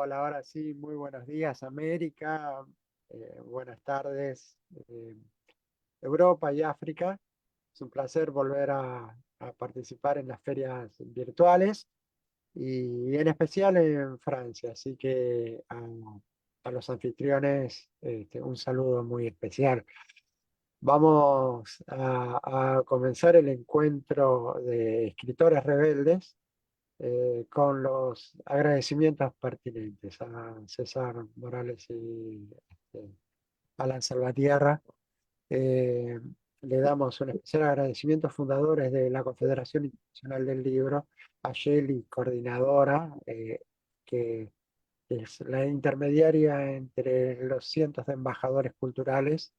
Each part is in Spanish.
Hola, ahora sí, muy buenos días América, buenas tardes Europa y África. Es un placer volver a participar en las ferias virtuales y en especial en Francia. Así que a los anfitriones un saludo muy especial. Vamos a comenzar el encuentro de escritores rebeldes con los agradecimientos pertinentes a César Morales y Alan Salvatierra. Eh, Le damos un especial agradecimiento a fundadores de la Confederación Internacional del Libro, a Shelly, coordinadora, que es la intermediaria entre los cientos de embajadores culturales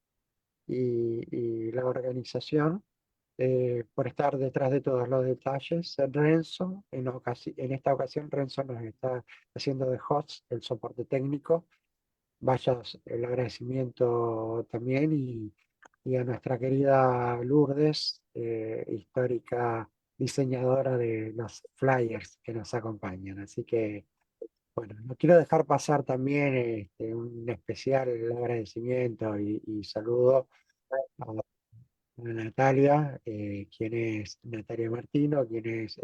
y la organización, por estar detrás de todos los detalles. Renzo, en esta ocasión, Renzo nos está haciendo de host el soporte técnico. Vaya el agradecimiento también y a nuestra querida Lourdes, histórica diseñadora de los flyers que nos acompañan. Así que, bueno, no quiero dejar pasar también un especial agradecimiento y saludo a Natalia, quien es Natalia Martino, quien es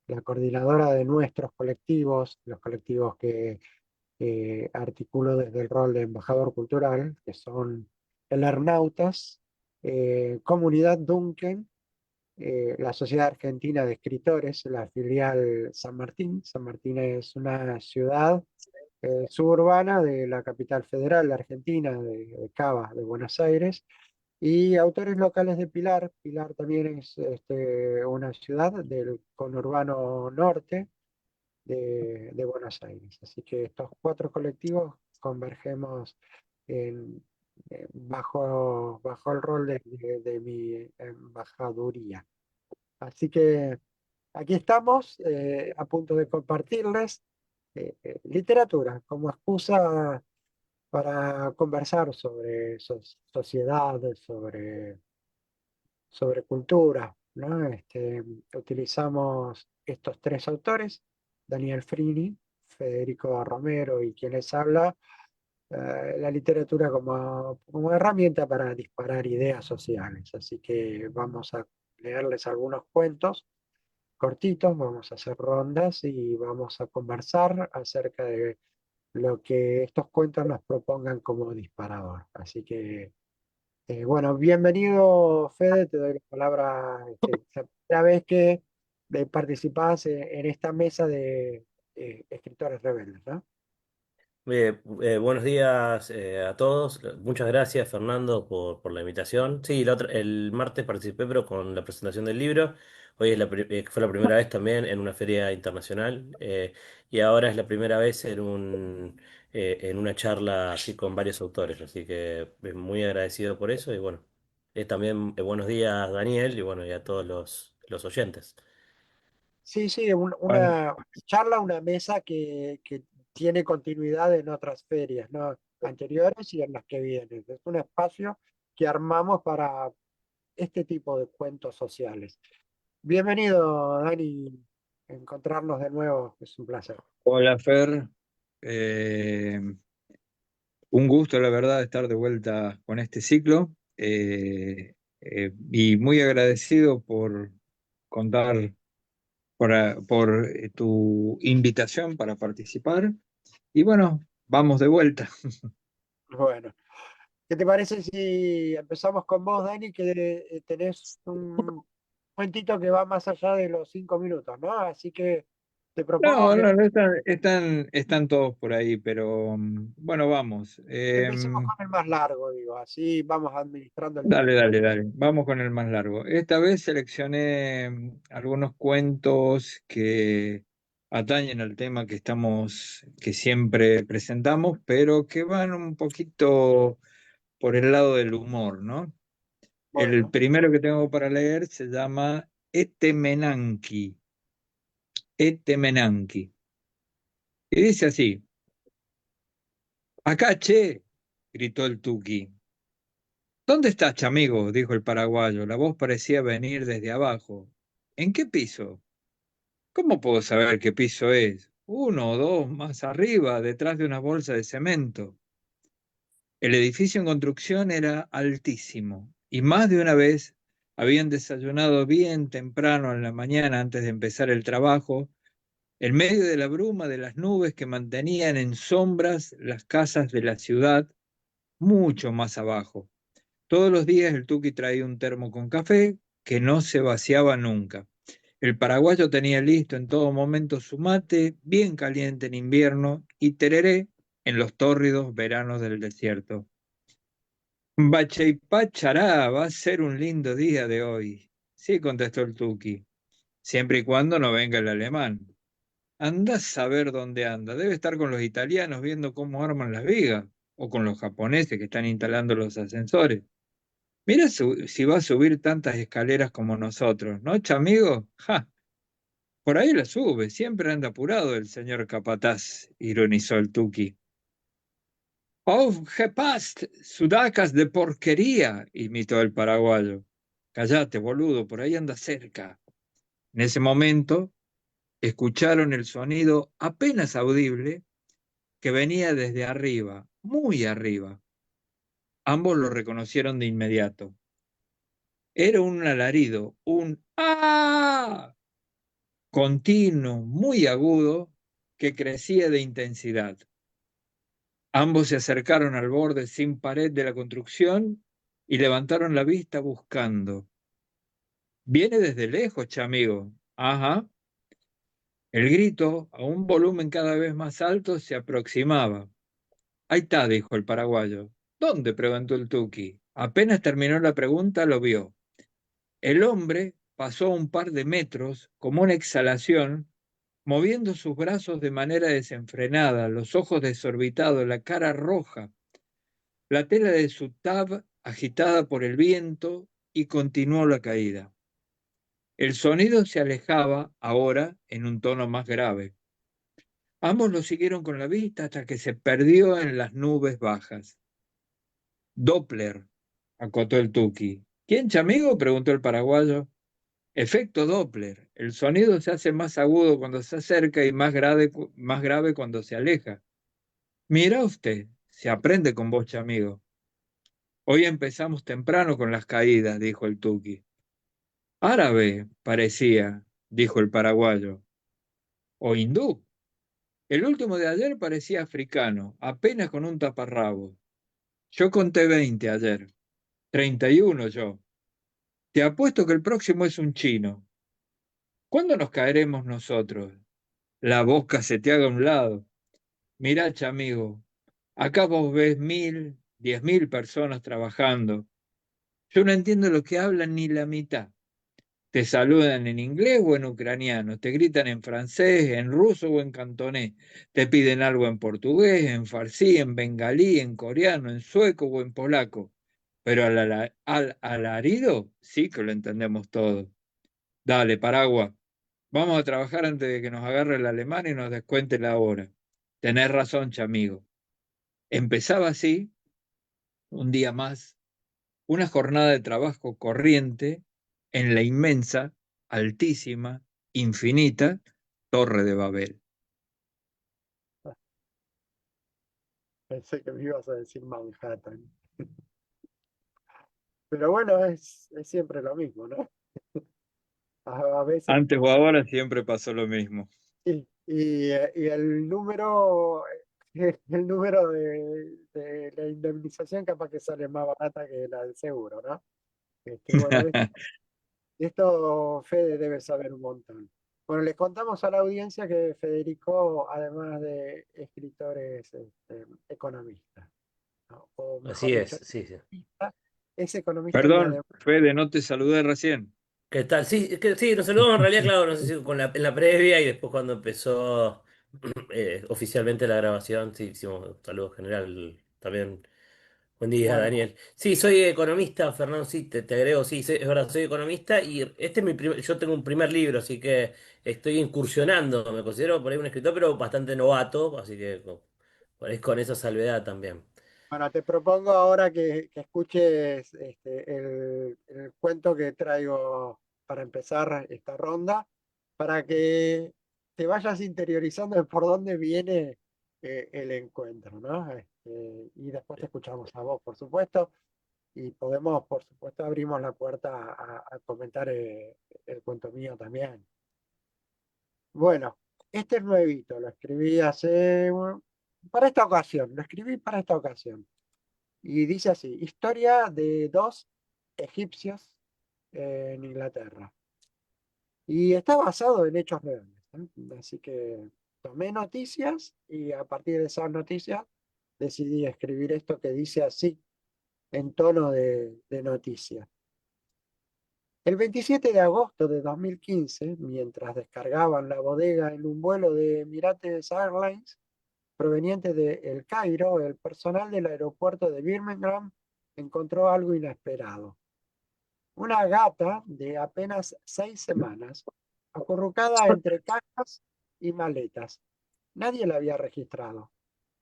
la coordinadora de nuestros colectivos, los colectivos que articulo desde el rol de embajador cultural, que son el Hernautas, Comunidad Duncan, la Sociedad Argentina de Escritores, la filial San Martín. San Martín es una ciudad suburbana de la capital federal de Argentina, de Cava, de Buenos Aires, y autores locales de Pilar. Pilar también es una ciudad del conurbano norte de Buenos Aires. Así que estos cuatro colectivos convergemos en, bajo el rol de mi embajaduría. Así que aquí estamos a punto de compartirles literatura como excusa para conversar sobre sociedades, sobre cultura, ¿no? Utilizamos estos tres autores, Daniel Frini, Federico Romero y quien les habla, la literatura como herramienta para disparar ideas sociales. Así que vamos a leerles algunos cuentos cortitos, vamos a hacer rondas y vamos a conversar acerca de lo que estos cuentos nos propongan como disparador. Así que bueno, bienvenido Fede, te doy la palabra. Es la primera vez que participás en esta mesa de escritores rebeldes, ¿no? Buenos días a todos. Muchas gracias, Fernando, por la invitación. Sí, el martes participé, pero con la presentación del libro. Hoy fue la primera vez también en una feria internacional y ahora es la primera vez en una charla así con varios autores. Así que muy agradecido por eso y bueno, también buenos días, Daniel, y bueno, y a todos los oyentes. Sí, sí, Bueno, una charla, una mesa que tiene continuidad en otras ferias, ¿no? Anteriores y en las que vienen. Es un espacio que armamos para este tipo de cuentos sociales. Bienvenido, Dani, encontrarnos de nuevo, es un placer. hola Fer. Eh, un gusto, la verdad, estar de vuelta con este ciclo y muy agradecido por contar, por tu invitación para participar. Y bueno, vamos de vuelta. Bueno. ¿Qué te parece si empezamos con vos, Dani, que tenés un cuentito que va más allá de los 5 minutos, ¿no? Así que te propongo No, que no, no están todos por ahí, pero bueno, vamos. empecemos con el más largo, digo, así vamos administrando el Dale, tiempo. dale, dale. Vamos con el más largo. Esta vez seleccioné algunos cuentos que atañen al tema que siempre presentamos, pero que van un poquito por el lado del humor, ¿no? El Bueno, primero que tengo para leer se llama Etemenanki. Etemenanki. Y dice así: Acá, che, gritó el Tuki. ¿Dónde estás, chamigo? Dijo el paraguayo. La voz parecía venir desde abajo. ¿En qué piso? ¿Cómo puedo saber qué piso es? uno o dos más arriba, detrás de una bolsa de cemento. El edificio en construcción era altísimo y más de una vez habían desayunado bien temprano en la mañana antes de empezar el trabajo, en medio de la bruma de las nubes que mantenían en sombras las casas de la ciudad mucho más abajo. Todos los días el Tuki traía un termo con café que no se vaciaba nunca. El paraguayo tenía listo en todo momento su mate, bien caliente en invierno, y tereré en los tórridos veranos del desierto. Bachaypachará, va a ser un lindo día de hoy. Sí, contestó el Tuki, siempre y cuando no venga el alemán. Andás a ver dónde anda. Debe estar con los italianos viendo cómo arman las vigas, o con los japoneses que están instalando los ascensores. Mira si va a subir tantas escaleras como nosotros, ¿no, chamigo? ¡Ja! Por ahí la sube, siempre anda apurado el señor capataz, ironizó el Tuki. Aufgepasst, sudacas de porquería, imitó el paraguayo. Cállate, boludo, por ahí anda cerca. En ese momento escucharon el sonido apenas audible que venía desde arriba, muy arriba. Ambos lo reconocieron de inmediato. Era un alarido, un ¡ah! Continuo, muy agudo, que crecía de intensidad. Ambos se acercaron al borde sin pared de la construcción y levantaron la vista buscando. Viene desde lejos, chamigo. Ajá. El grito, a un volumen cada vez más alto, se aproximaba. Ahí está, dijo el paraguayo. ¿Dónde? Preguntó el Tuki. Apenas terminó la pregunta, lo vio. El hombre pasó un par de metros, como una exhalación, moviendo sus brazos de manera desenfrenada, los ojos desorbitados, la cara roja, la tela de su tab agitada por el viento, y continuó la caída. El sonido se alejaba ahora en un tono más grave. Ambos lo siguieron con la vista hasta que se perdió en las nubes bajas. Doppler, acotó el Tuki. ¿Quién, chamigo? Preguntó el paraguayo. Efecto Doppler. El sonido se hace más agudo cuando se acerca y más grave cuando se aleja. Mira usted, se aprende con vos, chamigo. Hoy empezamos temprano con las caídas, dijo el Tuki. Árabe, parecía, dijo el paraguayo. O hindú. El último de ayer parecía africano, apenas con un taparrabo. Yo conté 20 ayer, 31 yo. Te apuesto que el próximo es un chino. ¿Cuándo nos caeremos nosotros? La boca se te haga a un lado. Mirá, chamigo, acá vos ves 1.000, 10.000 personas trabajando. Yo no entiendo lo que hablan ni la mitad. Te saludan en inglés o en ucraniano, te gritan en francés, en ruso o en cantonés, te piden algo en portugués, en farsi, en bengalí, en coreano, en sueco o en polaco. Pero al alarido sí que lo entendemos todo. Dale, Paraguas, vamos a trabajar antes de que nos agarre el alemán y nos descuente la hora. Tenés razón, chamigo. Empezaba así, un día más, una jornada de trabajo corriente en la inmensa, altísima, infinita Torre de Babel. Pensé que me ibas a decir Manhattan. Pero bueno, es siempre lo mismo, ¿no? A veces. Antes o ahora siempre pasó lo mismo. Y el número, el número de la indemnización capaz que sale más barata que la del seguro, ¿no? Bueno, esto Fede debe saber un montón. Bueno, les contamos a la audiencia que Federico, además de escritor, es economista, ¿no? O mejor Así es, dicho, sí, sí. es economista y Perdón, además, Fede, no te saludé recién. ¿Qué tal? Sí, sí, nos saludamos en realidad, claro, no sé si en la previa y después cuando empezó oficialmente la grabación, sí, hicimos un saludo general también. Buen día, bueno, Daniel. Sí, soy economista, Fernando, sí, te agrego, sí, es verdad, soy economista y este es yo tengo un primer libro, así que estoy incursionando, me considero por ahí un escritor, pero bastante novato, así que por ahí con esa salvedad también. bueno, te propongo ahora que escuches el cuento que traigo para empezar esta ronda, para que te vayas interiorizando de por dónde viene el encuentro, ¿no? Y después te escuchamos a vos, por supuesto, y podemos, por supuesto, abrimos la puerta a comentar el cuento mío también. Bueno, este es nuevito, lo escribí para esta ocasión, lo escribí para esta ocasión. Y dice así, historia de dos egipcios en Inglaterra. Y está basado en hechos reales, ¿eh? Así que tomé noticias y a partir de esas noticias decidí escribir esto que dice así, en tono de noticia. El 27 de agosto de 2015, mientras descargaban la bodega en un vuelo de Emirates Airlines proveniente de El Cairo, el personal del aeropuerto de Birmingham encontró algo inesperado. Una gata de apenas 6 semanas, acurrucada entre cajas y maletas. Nadie la había registrado,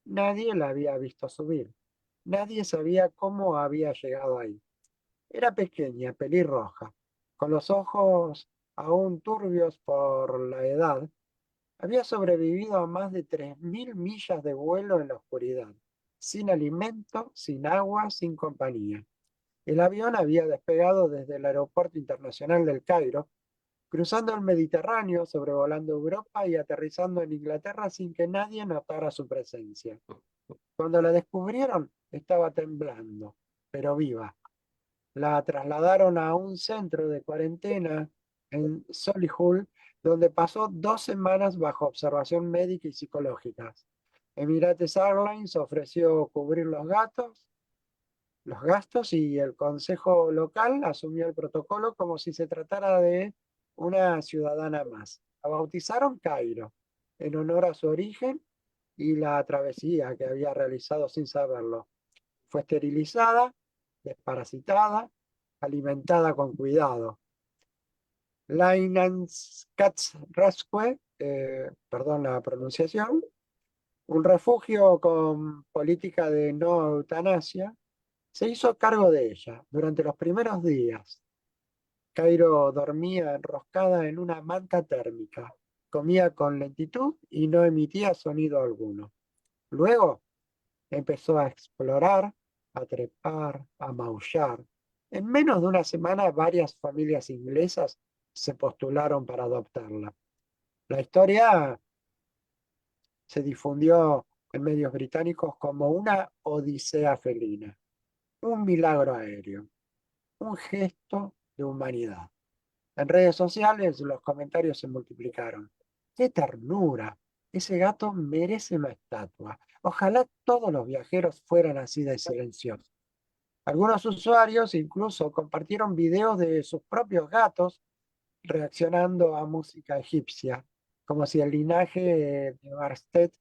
nadie la había visto subir, nadie sabía cómo había llegado ahí. Era pequeña, pelirroja, con los ojos aún turbios por la edad. Había sobrevivido a más de 3.000 millas de vuelo en la oscuridad, sin alimento, sin agua, sin compañía. El avión había despegado desde el Aeropuerto Internacional del Cairo, cruzando el Mediterráneo, sobrevolando Europa y aterrizando en Inglaterra sin que nadie notara su presencia. Cuando la descubrieron, estaba temblando, pero viva. La trasladaron a un centro de cuarentena en Solihull, donde pasó 2 semanas bajo observación médica y psicológica. Emirates Airlines ofreció cubrir los gastos y el consejo local asumió el protocolo como si se tratara de una ciudadana más. La bautizaron Cairo, en honor a su origen y la travesía que había realizado sin saberlo. Fue esterilizada, desparasitada, alimentada con cuidado. Leinenskatzrescue, perdón la pronunciación, un refugio con política de no eutanasia, se hizo cargo de ella durante los primeros días. Cairo dormía enroscada en una manta térmica, comía con lentitud y no emitía sonido alguno. Luego empezó a explorar, a trepar, a maullar. En menos de una semana, varias familias inglesas se postularon para adoptarla. La historia se difundió en medios británicos como una odisea felina, un milagro aéreo, un gesto de humanidad. En redes sociales los comentarios se multiplicaron. ¡Qué ternura! Ese gato merece una estatua. Ojalá todos los viajeros fueran así de silenciosos. Algunos usuarios incluso compartieron videos de sus propios gatos reaccionando a música egipcia, como si el linaje de Barstet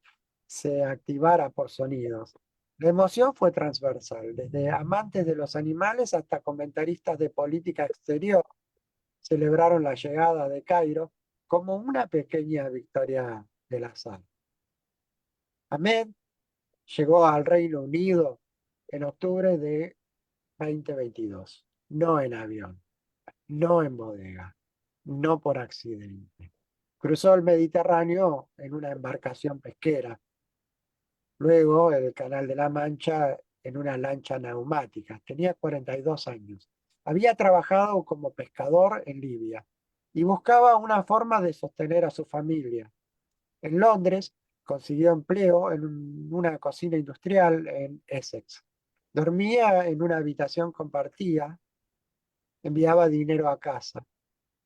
se activara por sonidos. La emoción fue transversal, desde amantes de los animales hasta comentaristas de política exterior celebraron la llegada de Cairo como una pequeña victoria del azar. Ahmed llegó al Reino Unido en octubre de 2022, no en avión, no en bodega, no por accidente. Cruzó el Mediterráneo en una embarcación pesquera, luego el Canal de la Mancha en una lancha neumática. Tenía 42 años. Había trabajado como pescador en Libia y buscaba una forma de sostener a su familia. En Londres consiguió empleo en una cocina industrial en Essex. Dormía en una habitación compartida, enviaba dinero a casa,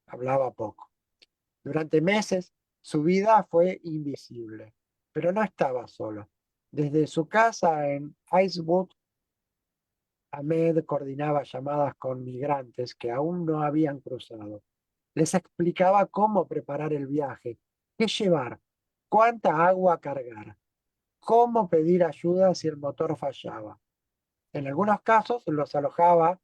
hablaba poco. Durante meses su vida fue invisible, pero no estaba solo. Desde su casa en Icewood, Ahmed coordinaba llamadas con migrantes que aún no habían cruzado. Les explicaba cómo preparar el viaje, qué llevar, cuánta agua cargar, cómo pedir ayuda si el motor fallaba. En algunos casos los alojaba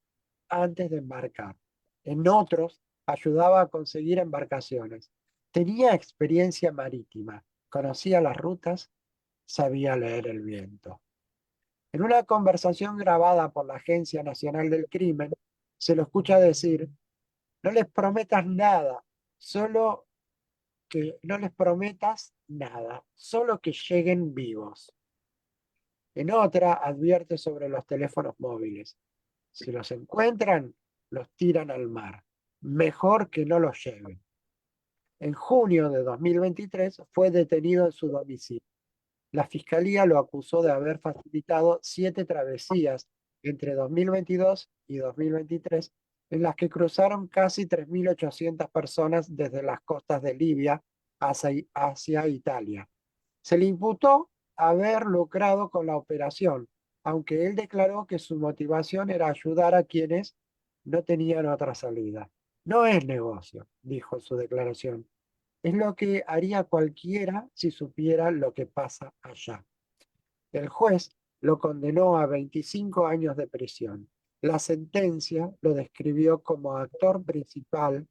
antes de embarcar. En otros ayudaba a conseguir embarcaciones. Tenía experiencia marítima, conocía las rutas, sabía leer el viento. En una conversación grabada por la Agencia Nacional del Crimen, se lo escucha decir: no les prometas nada, solo no les prometas nada, solo que lleguen vivos. En otra, advierte sobre los teléfonos móviles. Si los encuentran, los tiran al mar. Mejor que no los lleven. En junio de 2023 fue detenido en su domicilio. La fiscalía lo acusó de haber facilitado 7 travesías entre 2022 y 2023, en las que cruzaron casi 3.800 personas desde las costas de Libia hacia Italia. Se le imputó haber lucrado con la operación, aunque él declaró que su motivación era ayudar a quienes no tenían otra salida. No es negocio, dijo en su declaración. Es lo que haría cualquiera si supiera lo que pasa allá. El juez lo condenó a 25 años de prisión. La sentencia lo describió como actor principal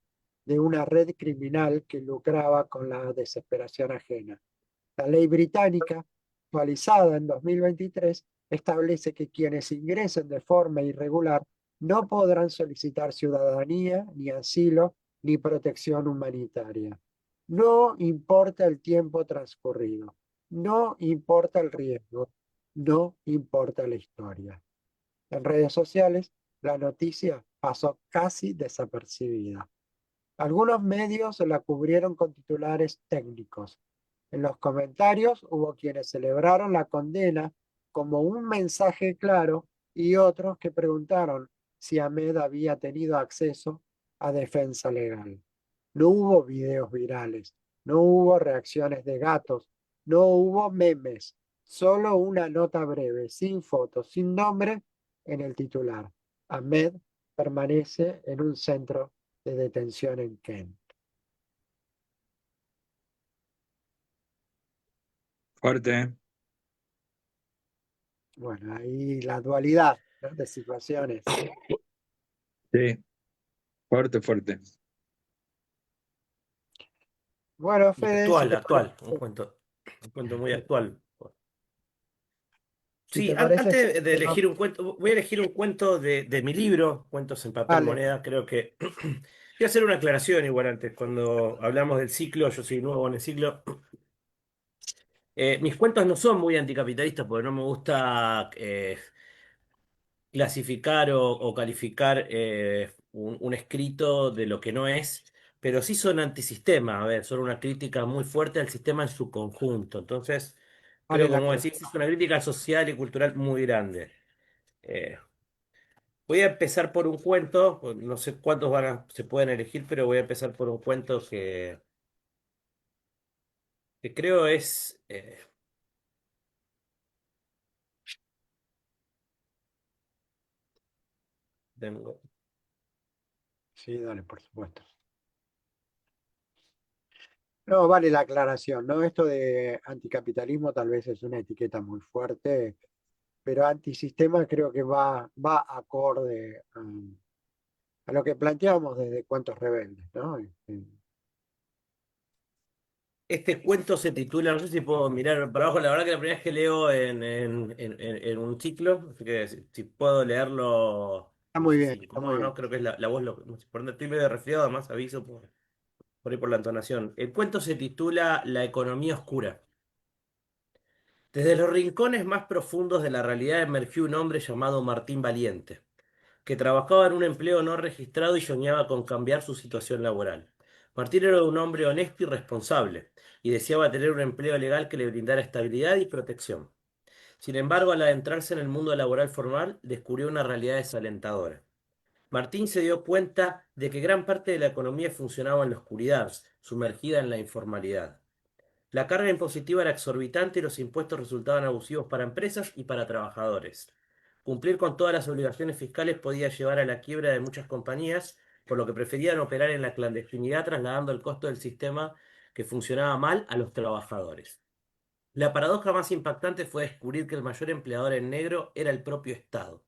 de una red criminal que lucraba con la desesperación ajena. La ley británica, actualizada en 2023, establece que quienes ingresen de forma irregular no podrán solicitar ciudadanía, ni asilo, ni protección humanitaria. No importa el tiempo transcurrido, no importa el riesgo, no importa la historia. En redes sociales, la noticia pasó casi desapercibida. Algunos medios la cubrieron con titulares técnicos. En los comentarios hubo quienes celebraron la condena como un mensaje claro y otros que preguntaron si Ahmed había tenido acceso a defensa legal. No hubo videos virales, no hubo reacciones de gatos, no hubo memes, solo una nota breve, sin fotos, sin nombre, en el titular. Ahmed permanece en un centro de detención en Kent. Fuerte, ¿eh? Bueno, ahí la dualidad, ¿no?, de situaciones. Sí, fuerte, fuerte. Bueno, Y Fede, si actual, te parece, actual, un cuento muy actual. si Sí, te parece, antes de seguimos. elegir un cuento, voy a elegir un cuento de mi libro, Cuentos en papel Dale, moneda. Creo que quiero hacer una aclaración igual antes. Cuando hablamos del ciclo, yo soy nuevo en el ciclo. Mis cuentos no son muy anticapitalistas porque no me gusta clasificar o calificar un escrito de lo que no es, pero sí son antisistema. A ver, son una crítica muy fuerte al sistema en su conjunto. Entonces, vale creo, la como decís, aclaración. es una crítica social y cultural muy grande. Eh, Voy a empezar por un cuento, no sé cuántos se pueden elegir, pero voy a empezar por un cuento que creo es... tengo- Sí, dale, por supuesto. No, vale la aclaración, ¿no? Esto de anticapitalismo tal vez es una etiqueta muy fuerte, pero antisistema creo que va acorde a lo que planteamos desde Cuentos Rebeldes, ¿no? Este cuento se titula, no sé si puedo mirar para abajo, la verdad que la primera vez que leo en un ciclo, así que si puedo leerlo, Está no muy sé bien, si está muy incomoda o no, bien. creo que es la voz, no sé, por donde estoy medio resfriado, además aviso por ahí por la entonación. El cuento se titula La economía oscura. Desde los rincones más profundos de la realidad emergió un hombre llamado Martín Valiente, que trabajaba en un empleo no registrado y soñaba con cambiar su situación laboral. Martín era un hombre honesto y responsable, y deseaba tener un empleo legal que le brindara estabilidad y protección. Sin embargo, al adentrarse en el mundo laboral formal, descubrió una realidad desalentadora. Martín se dio cuenta de que gran parte de la economía funcionaba en la oscuridad, sumergida en la informalidad. La carga impositiva era exorbitante y los impuestos resultaban abusivos para empresas y para trabajadores. Cumplir con todas las obligaciones fiscales podía llevar a la quiebra de muchas compañías, por lo que preferían operar en la clandestinidad trasladando el costo del sistema que funcionaba mal a los trabajadores. La paradoja más impactante fue descubrir que el mayor empleador en negro era el propio Estado.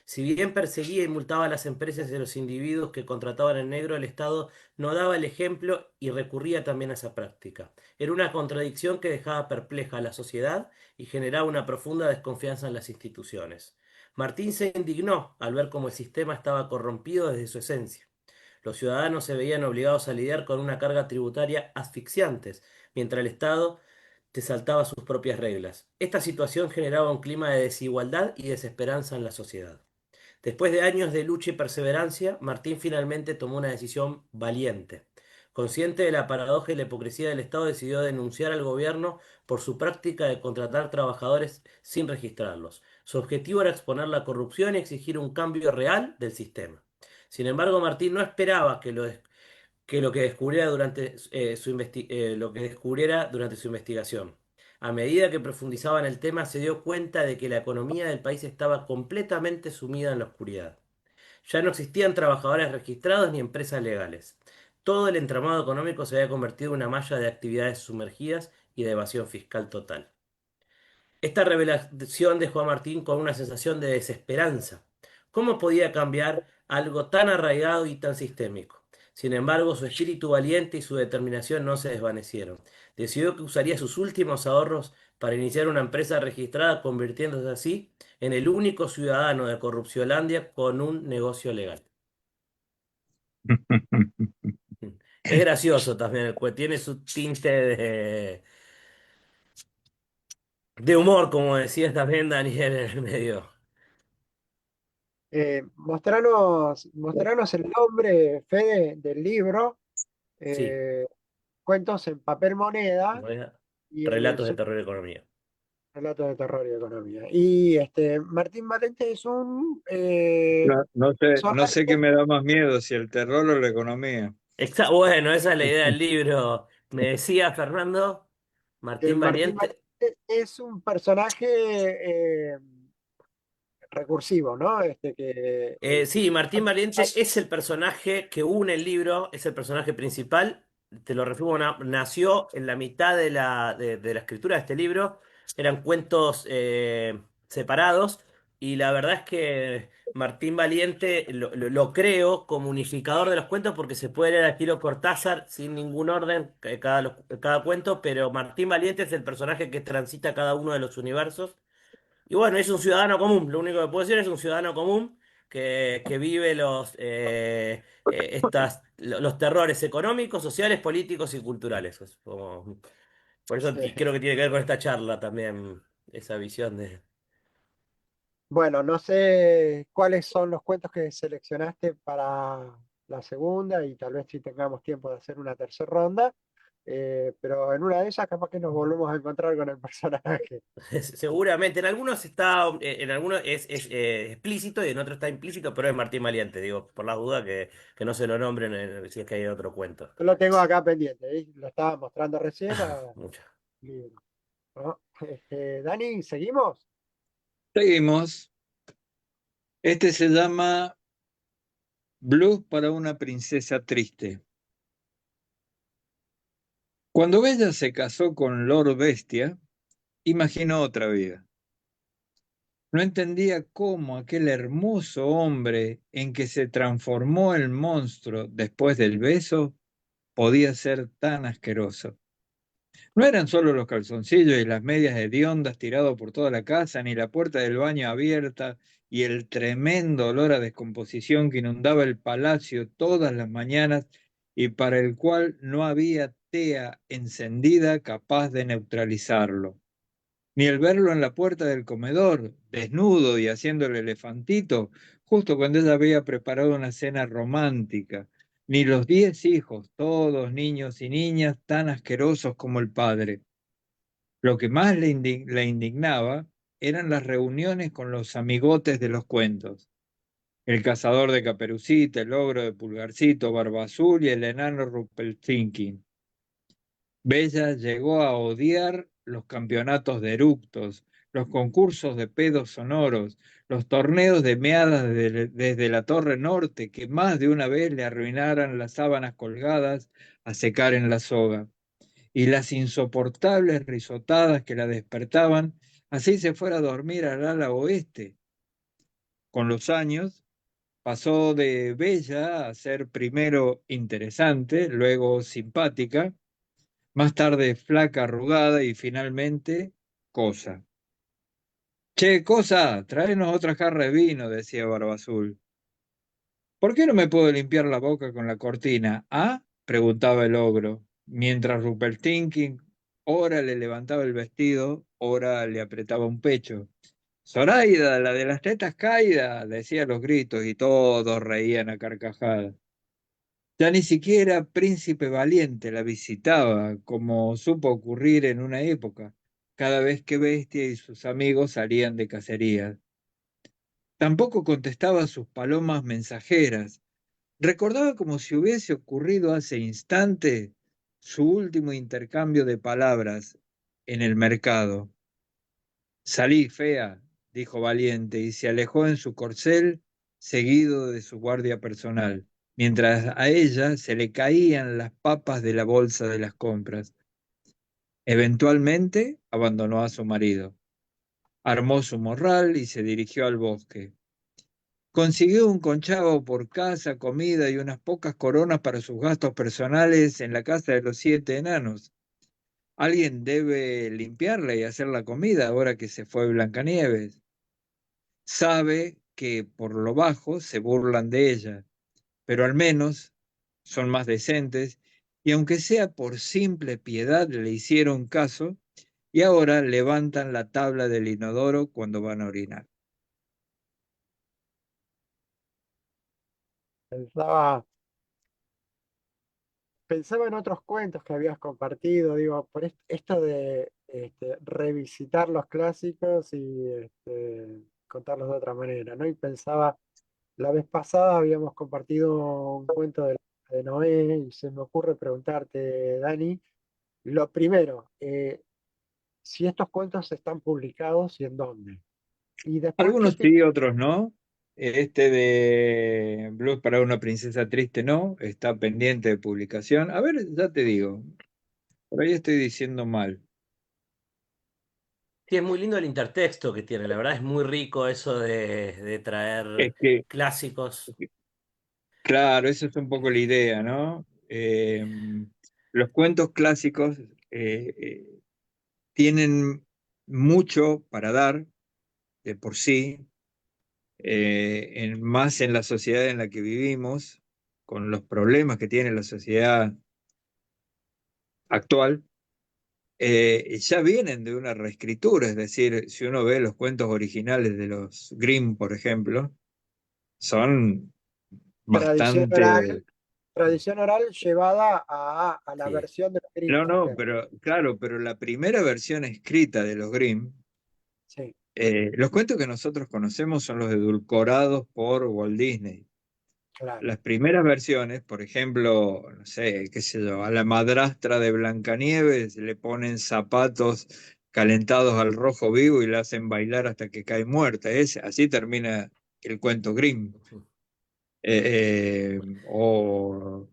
Si bien perseguía y multaba a las empresas y a los individuos que contrataban en negro, el Estado no daba el ejemplo y recurría también a esa práctica. Era una contradicción que dejaba perpleja a la sociedad y generaba una profunda desconfianza en las instituciones. Martín se indignó al ver cómo el sistema estaba corrompido desde su esencia. Los ciudadanos se veían obligados a lidiar con una carga tributaria asfixiantes, mientras el Estado te saltaba sus propias reglas. Esta situación generaba un clima de desigualdad y desesperanza en la sociedad. Después de años de lucha y perseverancia, Martín finalmente tomó una decisión valiente. Consciente de la paradoja y la hipocresía del Estado, decidió denunciar al gobierno por su práctica de contratar trabajadores sin registrarlos. Su objetivo era exponer la corrupción y exigir un cambio real del sistema. Sin embargo, Martín no esperaba que lo que descubriera lo que descubriera durante su investigación. A medida que profundizaba en el tema, se dio cuenta de que la economía del país estaba completamente sumida en la oscuridad. Ya no existían trabajadores registrados ni empresas legales. Todo el entramado económico se había convertido en una malla de actividades sumergidas y de evasión fiscal total. Esta revelación dejó a Martín con una sensación de desesperanza. ¿Cómo podía cambiar algo tan arraigado y tan sistémico? Sin embargo, su espíritu valiente y su determinación no se desvanecieron. Decidió que usaría sus últimos ahorros para iniciar una empresa registrada, convirtiéndose así en el único ciudadano de Corrupcionlandia con un negocio legal. Es gracioso también el cuento, tiene su tinte de humor, como decías también Daniel en el medio. Mostranos el nombre, Fede, del libro, Sí. eh, Cuentos en papel moneda y el Relatos de terror y economía. relato de terror y economía. Y Martín Valente es un No sé qué personaje, me da más miedo, si el terror o la economía. Bueno, esa es la idea del libro. Me decía Fernando, Martín Martín Valiente. Valente es un personaje recursivo, ¿no? Sí, Martín Valiente es el personaje que une el libro, es el personaje principal. Te lo resumo, nació en la mitad de la escritura de este libro. Eran cuentos separados y la verdad es que Martín Valiente lo creo como unificador de los cuentos porque se puede leer a estilo Cortázar sin ningún orden cada cuento, pero Martín Valiente es el personaje que transita cada uno de los universos. Y bueno, es un ciudadano común, lo único que puedo decir es un ciudadano común que vive los terrores económicos, sociales, políticos y culturales. Por eso Sí. creo que tiene que ver con esta charla también, esa visión de... Bueno, no sé cuáles son los cuentos que seleccionaste para la segunda y tal vez si tengamos tiempo de hacer una tercera ronda, pero en una de ellas capaz que nos volvemos a encontrar con el personaje. Seguramente, en algunos es explícito y en otros está implícito, pero es Martín Valiente, digo, por las dudas que no se lo nombren si es que hay otro cuento. Yo lo tengo acá pendiente, ¿eh? Lo estaba mostrando recién Mucho. libro, ¿no? Dani, ¿seguimos? Seguimos. Este se llama Blues para una princesa triste. Cuando Bella se casó con Lord Bestia, imaginó otra vida. No entendía cómo aquel hermoso hombre en que se transformó el monstruo después del beso podía ser tan asqueroso. No eran solo los calzoncillos y las medias hediondas tirados por toda la casa, ni la puerta del baño abierta y el tremendo olor a descomposición que inundaba el palacio todas las mañanas y para el cual no había tea encendida capaz de neutralizarlo. Ni el verlo en la puerta del comedor, desnudo y haciendo el elefantito, justo cuando ella había preparado una cena romántica, ni los 10 hijos, todos niños y niñas, tan asquerosos como el padre. Lo que más le indignaba eran las reuniones con los amigotes de los cuentos. El cazador de Caperucita, el ogro de Pulgarcito, Barba Azul y el enano Rumpelstiltskin. Bella llegó a odiar los campeonatos de eructos, los concursos de pedos sonoros, los torneos de meadas desde la Torre Norte que más de una vez le arruinaran las sábanas colgadas a secar en la soga, y las insoportables risotadas que la despertaban, así se fuera a dormir al ala oeste. Con los años pasó de bella a ser primero interesante, luego simpática, más tarde flaca, arrugada y finalmente cosa. Che, cosa, tráenos otra jarra de vino, decía Barba Azul. ¿Por qué no me puedo limpiar la boca con la cortina? ¿Ah? Preguntaba el ogro, mientras Rumpelstiltskin ora le levantaba el vestido, ora le apretaba un pecho. Zoraida, la de las tetas caídas, decía los gritos y todos reían a carcajadas. Ya ni siquiera Príncipe Valiente la visitaba, como supo ocurrir en una época, cada vez que Bestia y sus amigos salían de cacería. Tampoco contestaba a sus palomas mensajeras. Recordaba como si hubiese ocurrido hace instante su último intercambio de palabras en el mercado. Salí, fea, dijo Valiente, y se alejó en su corcel, seguido de su guardia personal, mientras a ella se le caían las papas de la bolsa de las compras. Eventualmente abandonó a su marido, armó su morral y se dirigió al bosque. Consiguió un conchavo por casa, comida y unas pocas coronas para sus gastos personales en la casa de los 7 enanos. Alguien debe limpiarla y hacer la comida ahora que se fue Blancanieves. Sabe que por lo bajo se burlan de ella, pero al menos son más decentes y aunque sea por simple piedad le hicieron caso y ahora levantan la tabla del inodoro cuando van a orinar. Pensaba, pensaba en otros cuentos que habías compartido, digo, por esto de revisitar los clásicos y contarlos de otra manera, ¿no? Y pensaba, la vez pasada habíamos compartido un cuento de Noé y se me ocurre preguntarte, Dani, lo primero, si estos cuentos están publicados y en dónde. Y después, ¿qué Algunos te... sí, otros no. Este de Blues para una princesa triste no, está pendiente de publicación. A ver, ya te digo, por ahí estoy diciendo mal. Sí, es muy lindo el intertexto que tiene, la verdad es muy rico eso de traer Es que, clásicos. claro, esa es un poco la idea, ¿no? Los cuentos clásicos tienen mucho para dar de por sí, más en la sociedad en la que vivimos, con los problemas que tiene la sociedad actual. Ya vienen de una reescritura, es decir, si uno ve los cuentos originales de los Grimm, por ejemplo, son Tradición bastante... oral, tradición oral llevada a la Sí. versión de los Grimm, No, por no, ejemplo. pero claro, pero la primera versión escrita de los Grimm, Sí, los cuentos que nosotros conocemos son los edulcorados por Walt Disney. claro. Las primeras versiones, por ejemplo, no sé, qué sé yo, a la madrastra de Blancanieves le ponen zapatos calentados al rojo vivo y la hacen bailar hasta que cae muerta. Así termina el cuento Grimm. O,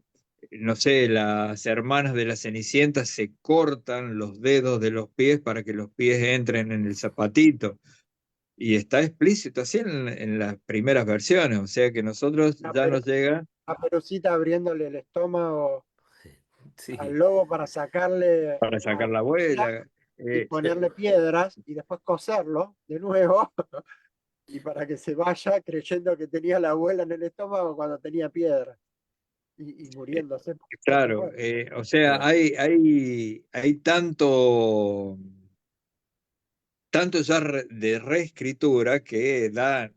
no sé, las hermanas de la Cenicienta se cortan los dedos de los pies para que los pies entren en el zapatito. Y está explícito así en las primeras versiones, o sea que nosotros A, ya nos llega Caperucita abriéndole el estómago al Sí. lobo para sacarle para sacar la comida abuela. y ponerle piedras y después coserlo de nuevo y para que se vaya creyendo que tenía la abuela en el estómago cuando tenía piedras y Eh, muriéndose por claro, comer. o sea, hay tanto ya de reescritura que da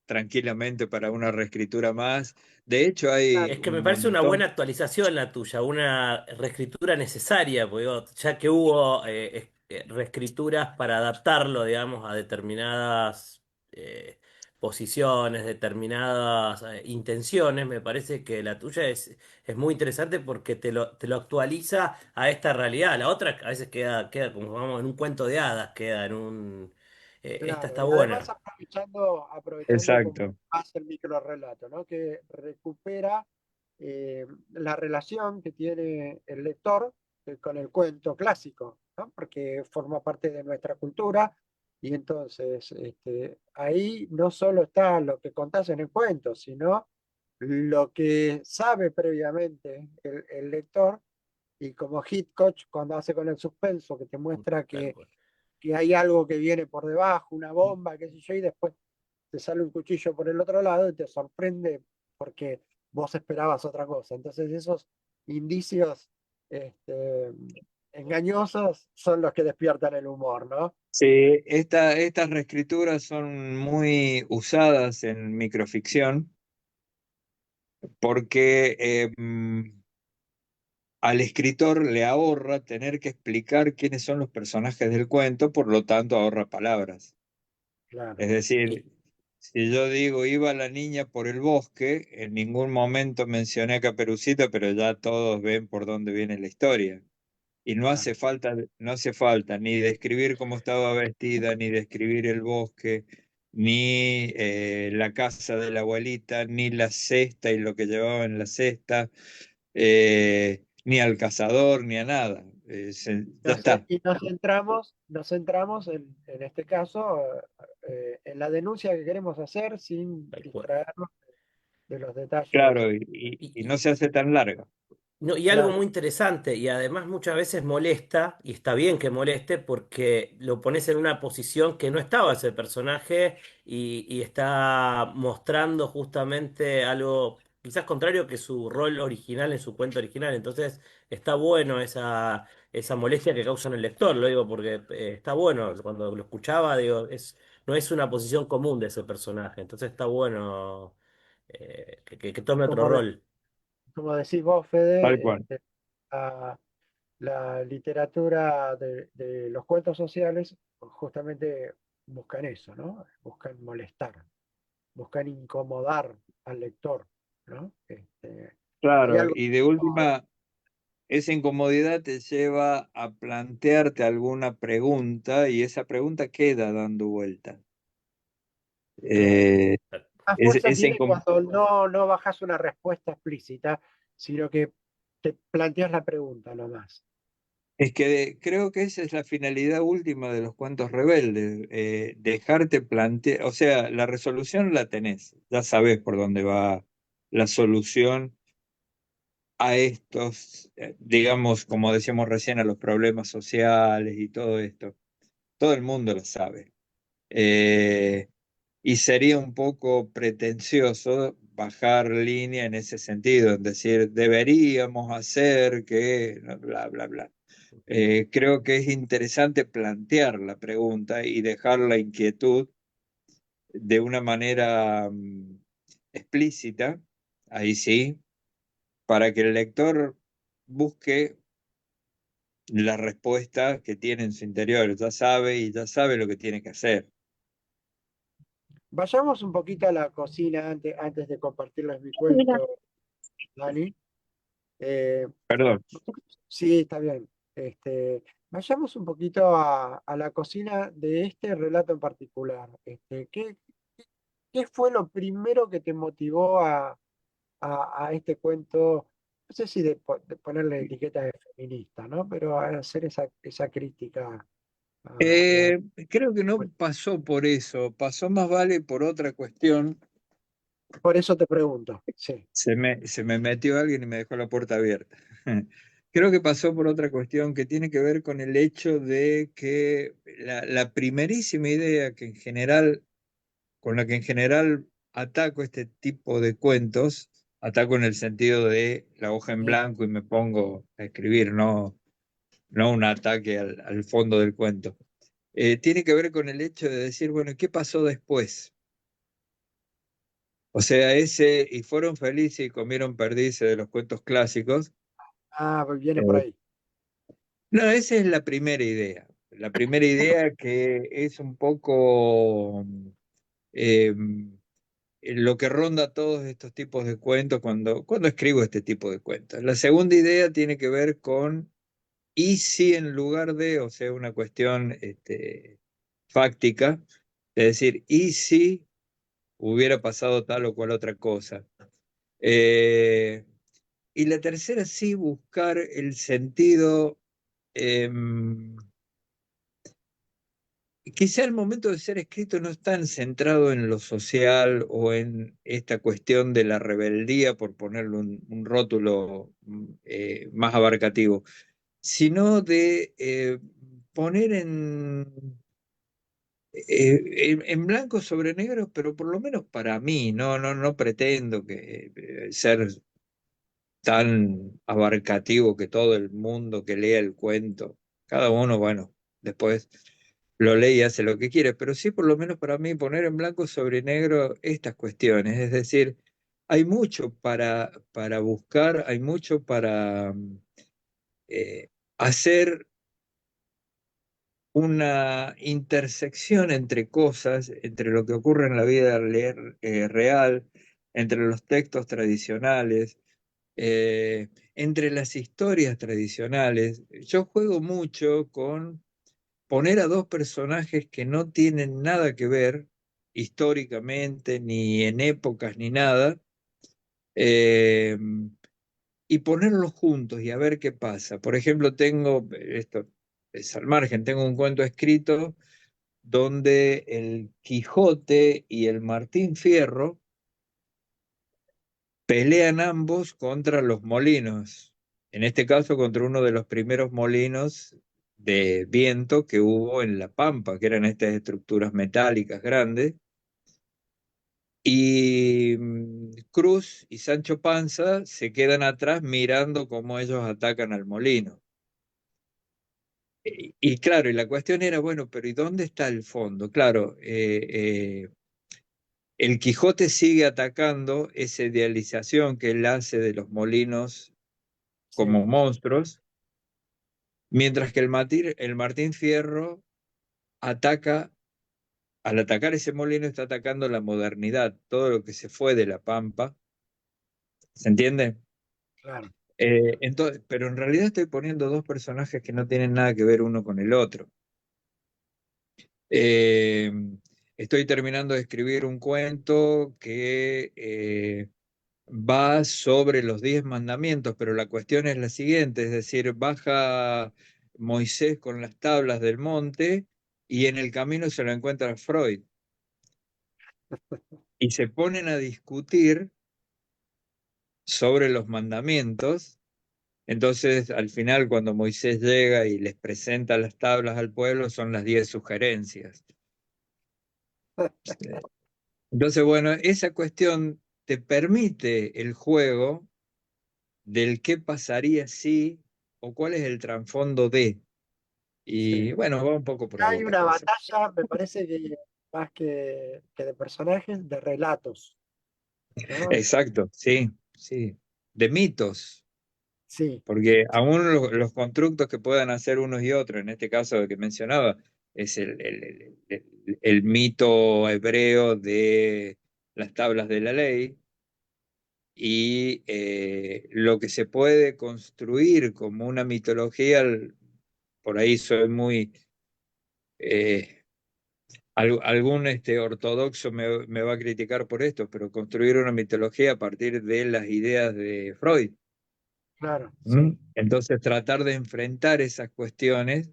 tranquilamente para una reescritura más. De hecho, hay Es que me un parece una buena montón. actualización la tuya, una reescritura necesaria, porque digo, ya que hubo reescrituras para adaptarlo, digamos, a determinadas posiciones, determinadas intenciones, me parece que la tuya es muy interesante porque te lo actualiza a esta realidad. La otra a veces queda como vamos, en un cuento de hadas, queda en un... esta Claro, está y además buena. aprovechando como Exacto. hace el microrelato, ¿no? Que recupera la relación que tiene el lector con el cuento clásico, ¿no? Porque forma parte de nuestra cultura y entonces ahí no solo está lo que contás en el cuento, sino lo que sabe previamente el lector y como Hitchcock cuando hace con el suspenso que te muestra Tal cual. que hay algo que viene por debajo, una bomba, qué sé yo, y después te sale un cuchillo por el otro lado y te sorprende porque vos esperabas otra cosa. Entonces esos indicios este, engañosos son los que despiertan el humor, ¿no? Sí, estas reescrituras son muy usadas en microficción porque al escritor le ahorra tener que explicar quiénes son los personajes del cuento, por lo tanto ahorra palabras. Claro. Es decir, si yo digo iba la niña por el bosque, en ningún momento mencioné a Caperucita, pero ya todos ven por dónde viene la historia. Y Claro. no hace falta ni describir cómo estaba vestida, ni describir el bosque, ni la casa de la abuelita, ni la cesta y lo que llevaba en la cesta, ni al cazador, ni a nada. Ya está. Y nos centramos en este caso en la denuncia que queremos hacer sin Tal cual. distraernos de los detalles. Claro, y no se hace tan larga. No, y algo Claro, muy interesante, y además muchas veces molesta, y está bien que moleste, porque lo pones en una posición que no estaba ese personaje y está mostrando justamente algo quizás contrario que su rol original en su cuento original. Entonces está bueno esa molestia que causa en el lector, lo digo porque está bueno, cuando lo escuchaba, digo, no es una posición común de ese personaje, entonces está bueno que tome otro como, de- rol. como decís vos, Tal Fede, cual. la, la literatura de los cuentos sociales justamente buscan eso, ¿no? Buscan molestar, buscan incomodar al lector, ¿no? Hay Claro, algo y de última, esa incomodidad te lleva a plantearte alguna pregunta y esa pregunta queda dando vuelta. Claro. Eh, más fuerza esa tiene cuando no bajas una respuesta explícita, sino que te planteas la pregunta nomás. es que creo que esa es la finalidad última de los cuentos rebeldes, dejarte plantear, o sea, la resolución la tenés, ya sabes por dónde va la solución a estos, digamos, como decíamos recién, a los problemas sociales y todo esto. Todo el mundo lo sabe. Eh, y sería un poco pretencioso bajar línea en ese sentido, es decir, deberíamos hacer que, no, bla, bla, bla. Creo que es interesante plantear la pregunta y dejar la inquietud de una manera explícita, ahí sí, para que el lector busque la respuesta que tiene en su interior, ya sabe y ya sabe lo que tiene que hacer. Vayamos un poquito a la cocina antes de compartirles mi Mira, cuento, Dani. Eh, Perdón. sí, está bien. Vayamos un poquito a la cocina de este relato en particular. ¿Qué fue lo primero que te motivó a este cuento? No sé si de ponerle etiqueta de feminista, ¿no? Pero a hacer esa crítica a. Creo que no pasó por eso, pasó más vale por otra cuestión. Por eso te pregunto, sí. Se me metió alguien y me dejó la puerta abierta. Creo que pasó por otra cuestión que tiene que ver con el hecho de que la primerísima idea que en general, con la que en general ataco este tipo de cuentos, ataco en el sentido de la hoja en blanco y me pongo a escribir, no un ataque al fondo del cuento. Tiene que ver con el hecho de decir, bueno, ¿qué pasó después? O sea, y fueron felices y comieron perdices de los cuentos clásicos. Viene por Eh, ahí. no, esa es la primera idea. La primera idea que es un poco eh, lo que ronda todos estos tipos de cuentos cuando escribo este tipo de cuentos. La segunda idea tiene que ver con, y si en lugar de, o sea, una cuestión fáctica, es decir, y si hubiera pasado tal o cual otra cosa. Eh, y la tercera, sí, buscar el sentido. Quizá el momento de ser escrito no es tan centrado en lo social o en esta cuestión de la rebeldía, por ponerle un rótulo más abarcativo, sino de poner en blanco sobre negro, pero por lo menos para mí, no pretendo que ser tan abarcativo que todo el mundo que lea el cuento, cada uno, bueno, después lo lee y hace lo que quiere, pero sí por lo menos para mí poner en blanco sobre negro estas cuestiones, es decir, hay mucho para buscar, hay mucho para eh, hacer una intersección entre cosas, entre lo que ocurre en la vida real, entre los textos tradicionales, entre las historias tradicionales. Yo juego mucho con poner a dos personajes que no tienen nada que ver históricamente, ni en épocas, ni nada, eh, y ponerlos juntos y a ver qué pasa. Por ejemplo, tengo, esto es al margen, tengo un cuento escrito donde el Quijote y el Martín Fierro pelean ambos contra los molinos, en este caso contra uno de los primeros molinos de viento que hubo en La Pampa, que eran estas estructuras metálicas grandes, y Cruz y Sancho Panza se quedan atrás mirando cómo ellos atacan al molino. Y claro, y la cuestión era, bueno, pero ¿y dónde está el fondo? Claro, el Quijote sigue atacando esa idealización que él hace de los molinos Sí. como monstruos, mientras que el Martín Fierro ataca, al atacar ese molino está atacando la modernidad, todo lo que se fue de la Pampa, ¿se entiende? Claro. Entonces, pero en realidad estoy poniendo dos personajes que no tienen nada que ver uno con el otro. Eh, Estoy terminando de escribir un cuento que va sobre los 10 mandamientos, pero la cuestión es la siguiente, es decir, baja Moisés con las tablas del monte y en el camino se lo encuentra Freud y se ponen a discutir sobre los mandamientos. Entonces, al final, cuando Moisés llega y les presenta las tablas al pueblo, son las 10 sugerencias. Entonces, bueno, esa cuestión te permite el juego del qué pasaría si o cuál es el trasfondo de. Y Sí. bueno, va un poco por ahí Hay la una cosa. batalla, me parece que más que de personajes, de relatos, ¿no? Exacto, sí, sí. De mitos, Sí, porque aún los constructos que puedan hacer unos y otros, en este caso que mencionaba, es el mito hebreo de las tablas de la ley y lo que se puede construir como una mitología, por ahí soy muy... eh, algún ortodoxo me va a criticar por esto, pero construir una mitología a partir de las ideas de Freud. claro, ¿Mm? sí. Entonces tratar de enfrentar esas cuestiones,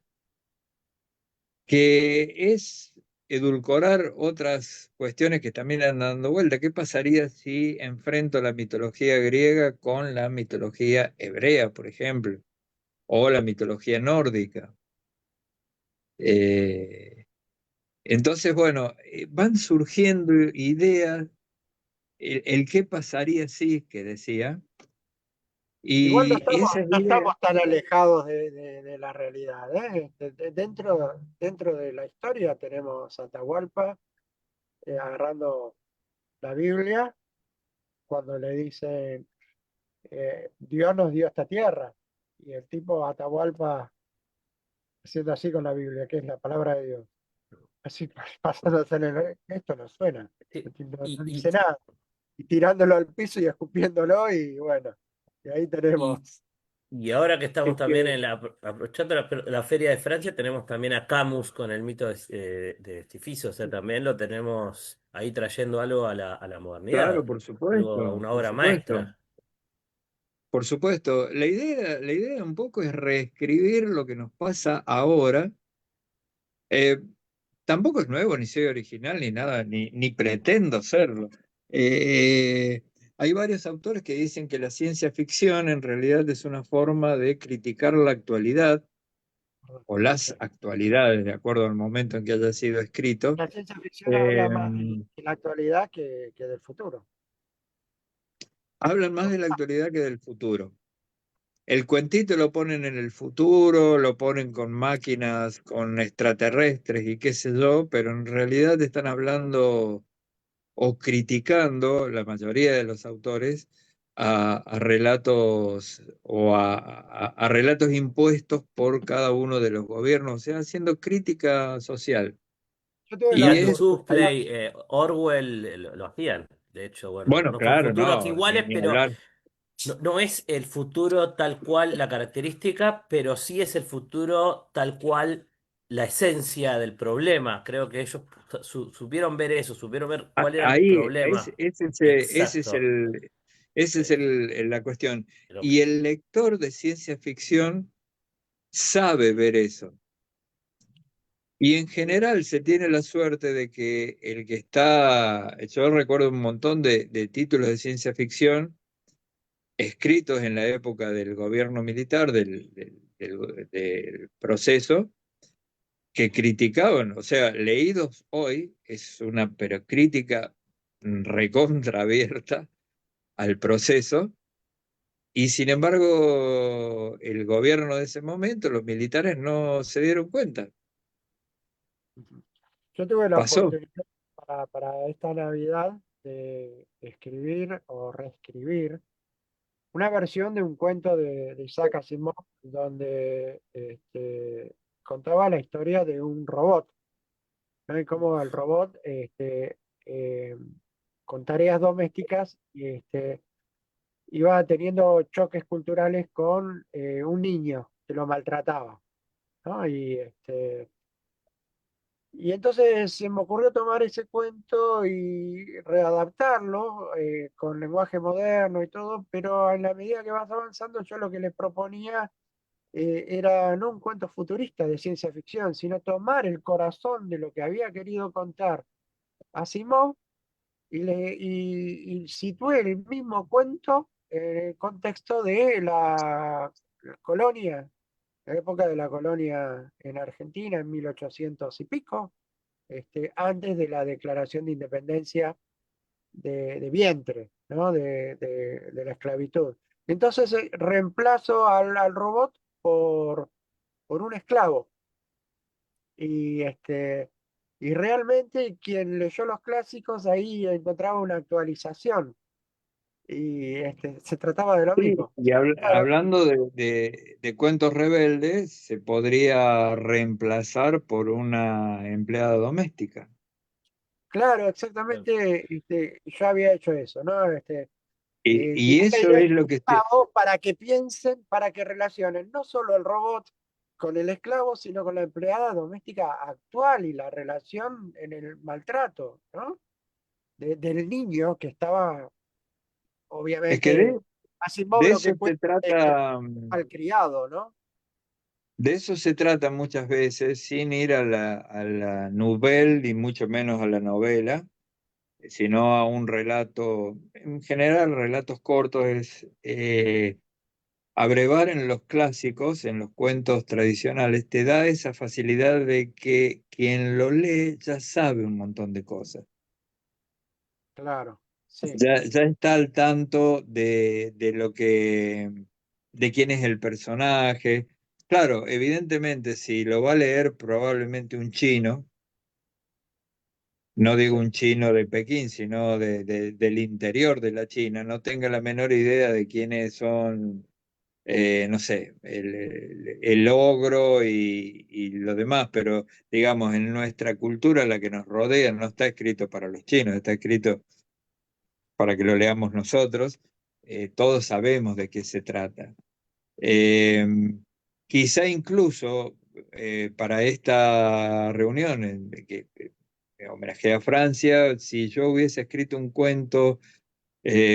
que es edulcorar otras cuestiones que también andan dando vuelta. ¿Qué pasaría si enfrento la mitología griega con la mitología hebrea, por ejemplo, o la mitología nórdica? Eh, entonces, bueno, van surgiendo ideas, el qué pasaría si, que decía, Igual y esas no ideas, estamos tan alejados de la realidad, ¿eh? Dentro de la historia tenemos a Atahualpa agarrando la Biblia cuando le dicen, Dios nos dio esta tierra. Y el tipo Atahualpa haciendo así con la Biblia, que es la palabra de Dios. Así pasándose esto no suena, Sí, no Y, dice nada. Y tirándolo al piso y escupiéndolo y bueno, y ahí y, tenemos y ahora que estamos también que aprovechando la Feria de Francia, tenemos también a Camus con el mito de Cifiso, o sea, también lo tenemos ahí trayendo algo a la claro, modernidad, algo, una por obra supuesto. maestra. Por supuesto, la idea un poco es reescribir lo que nos pasa ahora. Eh, Tampoco es nuevo, ni soy original, ni nada, ni pretendo serlo. Hay varios autores que dicen que la ciencia ficción en realidad es una forma de criticar la actualidad o las actualidades, de acuerdo al momento en que haya sido escrito, La ciencia ficción habla eh, más de la actualidad que del futuro. hablan más de la actualidad que del futuro. El cuentito lo ponen en el futuro, lo ponen con máquinas, con extraterrestres y qué sé yo, pero en realidad están hablando o criticando, la mayoría de los autores, a relatos o a relatos impuestos por cada uno de los gobiernos, o sea, haciendo crítica social. Yo tuve Y la Y Aldous es, oportunidad, Huxley, Orwell lo hacían. De hecho, bueno, bueno, no son claro, futuros no, iguales, ni pero hablar. no es el futuro tal cual la característica, pero sí es el futuro tal cual la esencia del problema. Creo que ellos supieron ver eso, supieron ver cuál era el Ahí, problema. ese es Exacto. ese es Eh, la cuestión. el Y objetivo. el lector de ciencia ficción sabe ver eso. Y en general se tiene la suerte de que el que está, yo recuerdo un montón de títulos de ciencia ficción escritos en la época del gobierno militar, del proceso, que criticaban, o sea, leídos hoy, es una pero crítica recontra abierta al proceso, y sin embargo el gobierno de ese momento, los militares no se dieron cuenta. yo tuve la Pasó. oportunidad para esta Navidad de escribir o reescribir una versión de un cuento de Isaac Asimov donde contaba la historia de un robot, ¿no? Y cómo el robot eh, con tareas domésticas iba teniendo choques culturales con un niño que lo maltrataba, ¿no? Y entonces se me ocurrió tomar ese cuento y readaptarlo con lenguaje moderno y todo, pero en la medida que vas avanzando, yo lo que le proponía era no un cuento futurista de ciencia ficción, sino tomar el corazón de lo que había querido contar Asimov y situé el mismo cuento en el contexto de la colonia, la época de la colonia en Argentina en 1800 y pico, antes de la declaración de independencia de vientre, ¿no? De la esclavitud. Entonces reemplazo al robot por un esclavo. Y, y realmente quien leyó los clásicos ahí encontraba una actualización. Y se trataba de lo Sí, mismo. y Claro, hablando de cuentos rebeldes, se podría reemplazar por una empleada doméstica. claro, exactamente. Yo había hecho eso, ¿no? Y Tirarle eso ideas es lo que a vos para que piensen, para que relacionen no solo el robot con el esclavo, sino con la empleada doméstica actual y la relación en el maltrato, ¿no? Del niño que estaba, es que obviamente, Asimov de lo que eso cuenta se es que trata, al criado, ¿no? de eso se trata muchas veces, sin ir a la nouvelle y mucho menos a la novela, sino a un relato, en general relatos cortos, es abrevar en los clásicos, en los cuentos tradicionales, te da esa facilidad de que quien lo lee ya sabe un montón de cosas. Claro, sí, Ya está al tanto de lo de quién es el personaje. Claro, evidentemente, si lo va a leer probablemente un chino, no digo sí, un chino de Pekín, sino del interior de la China, no tenga la menor idea de quiénes son, no sé, el ogro y lo demás, pero digamos, en nuestra cultura, la que nos rodea, no está escrito para los chinos, está escrito para que lo leamos nosotros. Todos sabemos de qué se trata. Eh, Quizá incluso para esta reunión que homenajea a Francia, si yo hubiese escrito un cuento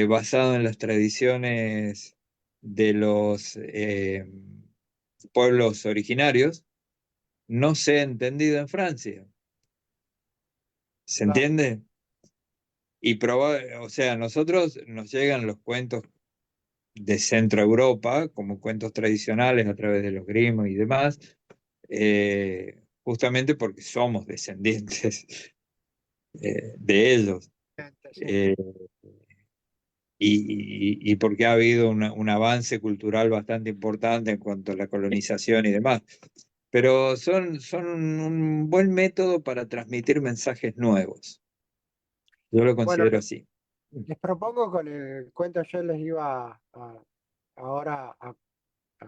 basado en las tradiciones de los pueblos originarios, no se ha entendido en Francia. ¿Se claro. entiende? O sea, a nosotros nos llegan los cuentos de Centro Europa, como cuentos tradicionales a través de los Grimm y demás, justamente porque somos descendientes de ellos. Sí. Eh, y porque ha habido un avance cultural bastante importante en cuanto a la colonización y demás. Pero son un buen método para transmitir mensajes nuevos. Yo lo Bueno, considero así. les propongo con el cuento, yo les iba ahora a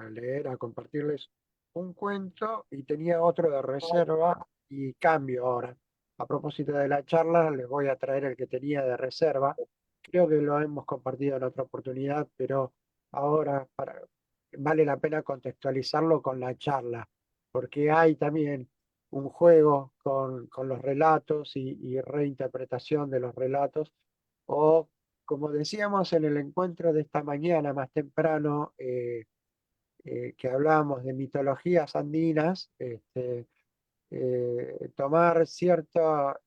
leer, a compartirles un cuento y tenía otro de reserva y cambio ahora. A propósito de la charla, les voy a traer el que tenía de reserva. Creo que lo hemos compartido en otra oportunidad, pero ahora vale la pena contextualizarlo con la charla, porque hay también un juego con los relatos y reinterpretación de los relatos, o como decíamos en el encuentro de esta mañana más temprano, que hablábamos de mitologías andinas, tomar ciertas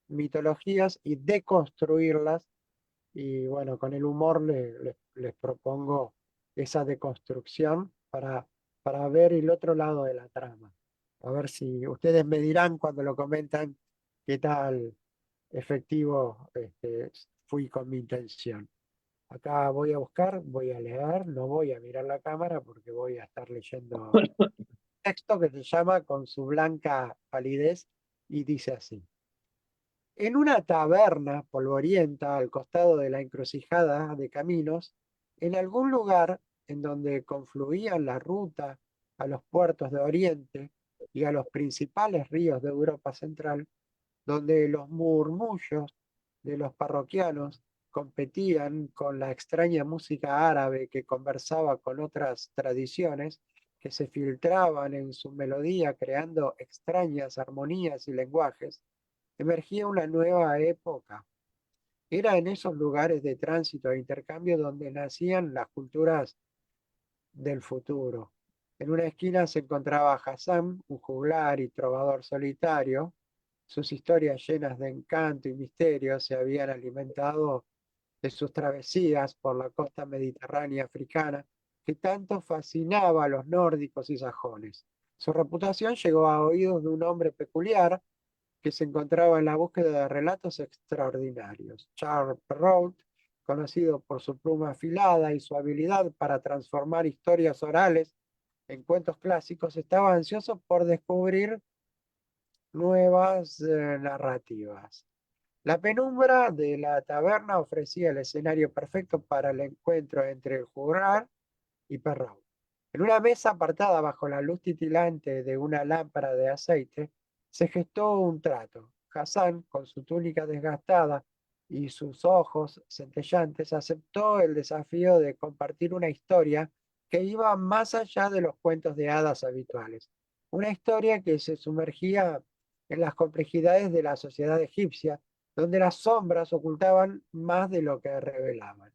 mitologías y deconstruirlas. Y bueno, con el humor les propongo esa deconstrucción para ver el otro lado de la trama. A ver si ustedes me dirán cuando lo comentan qué tal efectivo fui con mi intención. Acá voy a buscar, voy a leer, no voy a mirar la cámara porque voy a estar leyendo texto que se llama Con su blanca palidez y dice así. En una taberna polvorienta al costado de la encrucijada de caminos, en algún lugar en donde confluían la ruta a los puertos de Oriente y a los principales ríos de Europa Central, donde los murmullos de los parroquianos competían con la extraña música árabe que conversaba con otras tradiciones que se filtraban en su melodía creando extrañas armonías y lenguajes, emergía una nueva época. Era en esos lugares de tránsito e intercambio donde nacían las culturas del futuro. En una esquina se encontraba Hassan, un juglar y trovador solitario. Sus historias llenas de encanto y misterio se habían alimentado de sus travesías por la costa mediterránea africana, que tanto fascinaba a los nórdicos y sajones. Su reputación llegó a oídos de un hombre peculiar que se encontraba en la búsqueda de relatos extraordinarios. Charles Perrault, conocido por su pluma afilada y su habilidad para transformar historias orales en cuentos clásicos, estaba ansioso por descubrir nuevas narrativas. La penumbra de la taberna ofrecía el escenario perfecto para el encuentro entre el juglar y Perrault. En una mesa apartada bajo la luz titilante de una lámpara de aceite, se gestó un trato. Hassan, con su túnica desgastada y sus ojos centellantes, aceptó el desafío de compartir una historia que iba más allá de los cuentos de hadas habituales. Una historia que se sumergía en las complejidades de la sociedad egipcia, donde las sombras ocultaban más de lo que revelaban.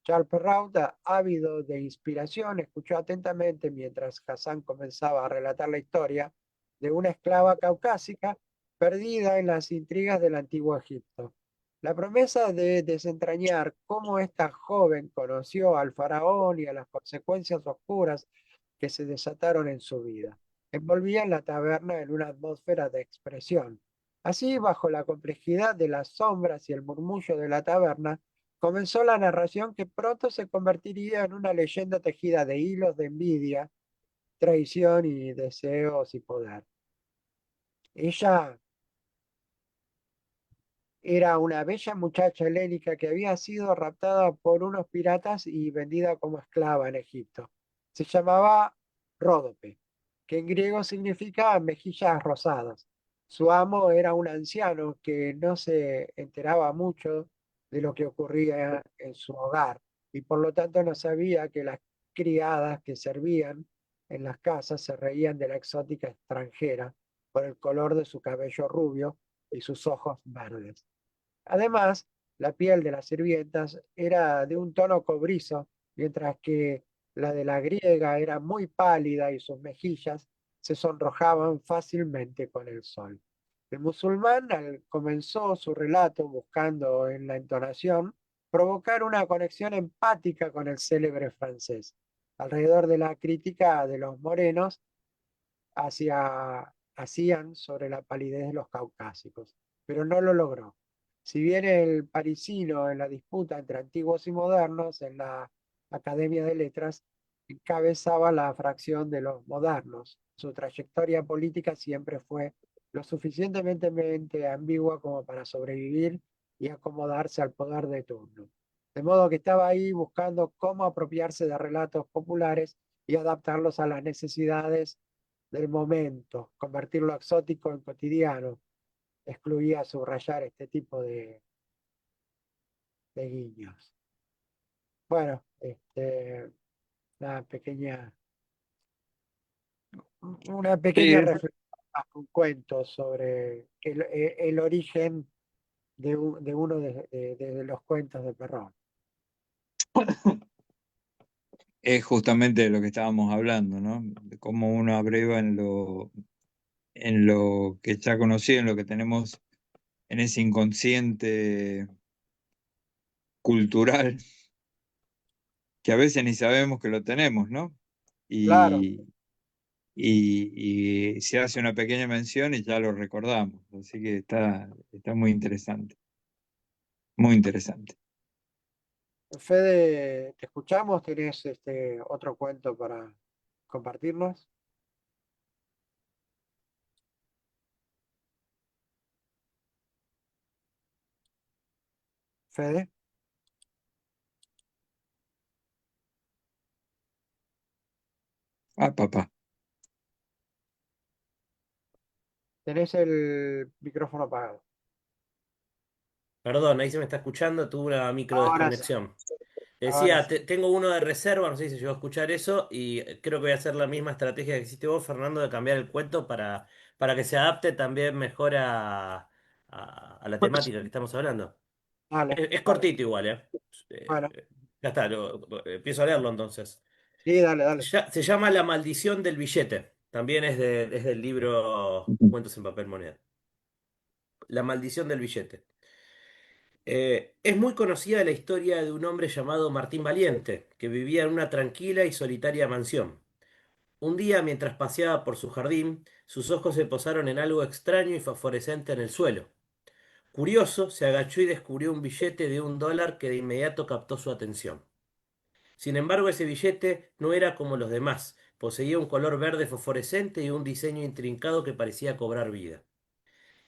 Charles Perrault, ávido de inspiración, escuchó atentamente mientras Hassan comenzaba a relatar la historia de una esclava caucásica perdida en las intrigas del antiguo Egipto. La promesa de desentrañar cómo esta joven conoció al faraón y a las consecuencias oscuras que se desataron en su vida envolvían la taberna en una atmósfera de expresión. Así, bajo la complejidad de las sombras y el murmullo de la taberna, comenzó la narración que pronto se convertiría en una leyenda tejida de hilos de envidia, traición y deseos y poder. Ella era una bella muchacha helénica que había sido raptada por unos piratas y vendida como esclava en Egipto. Se llamaba Ródope, que en griego significa mejillas rosadas. Su amo era un anciano que no se enteraba mucho de lo que ocurría en su hogar y por lo tanto no sabía que las criadas que servían en las casas se reían de la exótica extranjera por el color de su cabello rubio y sus ojos verdes. Además, la piel de las sirvientas era de un tono cobrizo, mientras que la de la griega era muy pálida y sus mejillas se sonrojaban fácilmente con el sol. El musulmán comenzó su relato buscando en la entonación provocar una conexión empática con el célebre francés. Alrededor de la crítica de los morenos, hacían sobre la palidez de los caucásicos, pero no lo logró. Si bien el parisino en la disputa entre antiguos y modernos en la Academia de Letras encabezaba la fracción de los modernos, su trayectoria política siempre fue lo suficientemente ambigua como para sobrevivir y acomodarse al poder de turno. De modo que estaba ahí buscando cómo apropiarse de relatos populares y adaptarlos a las necesidades del momento, convertir lo exótico en cotidiano. Excluía subrayar este tipo de guiños. Bueno, una pequeña, una Sí, pequeña reflexión, un cuento sobre el origen de uno de los cuentos de Perrault. es justamente de lo que estábamos hablando, ¿no? De cómo uno abreva en lo que ya conocido, en lo que tenemos en ese inconsciente cultural, que a veces ni sabemos que lo tenemos, ¿no? Claro, Y, y se hace una pequeña mención y ya lo recordamos. Así que está muy interesante, muy interesante. Fede, te escuchamos, ¿tenés otro cuento para compartirnos? Fede, Ah, papá. tenés el micrófono apagado. Perdón, ahí se me está escuchando, tuve una micro Ahora sí, desconexión. ahora Decía, sí. tengo uno de reserva, no sé si se llegó a escuchar eso, y creo que voy a hacer la misma estrategia que hiciste vos, Fernando, de cambiar el cuento para que se adapte también mejor a la temática que estamos hablando. Dale, Es dale. cortito igual, ¿eh? Bueno, Ya está, empiezo a leerlo entonces. sí, dale, dale. Se llama La maldición del billete. También es del libro Cuentos en papel moneda. La maldición del billete. Es muy conocida la historia de un hombre llamado Martín Valiente, que vivía en una tranquila y solitaria mansión. Un día, mientras paseaba por su jardín, sus ojos se posaron en algo extraño y fosforescente en el suelo. Curioso, se agachó y descubrió un billete de $1 que de inmediato captó su atención. Sin embargo, ese billete no era como los demás, poseía un color verde fosforescente y un diseño intrincado que parecía cobrar vida.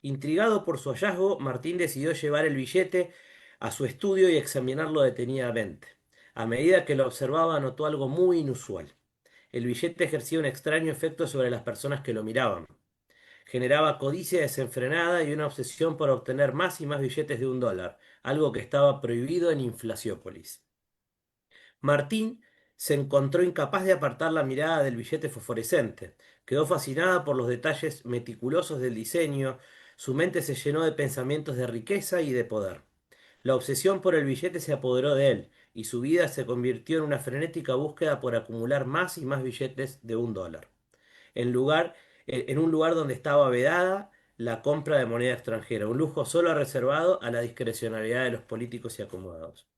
Intrigado por su hallazgo, Martín decidió llevar el billete a su estudio y examinarlo detenidamente. A medida que lo observaba, notó algo muy inusual. El billete ejercía un extraño efecto sobre las personas que lo miraban. Generaba codicia desenfrenada y una obsesión por obtener más y más billetes de $1, algo que estaba prohibido en Inflaciópolis. Martín se encontró incapaz de apartar la mirada del billete fosforescente. Quedó fascinada por los detalles meticulosos del diseño, su mente se llenó de pensamientos de riqueza y de poder. La obsesión por el billete se apoderó de él, y su vida se convirtió en una frenética búsqueda por acumular más y más billetes de $1, en un lugar donde estaba vedada la compra de moneda extranjera, un lujo solo reservado a la discrecionalidad de los políticos y acomodados.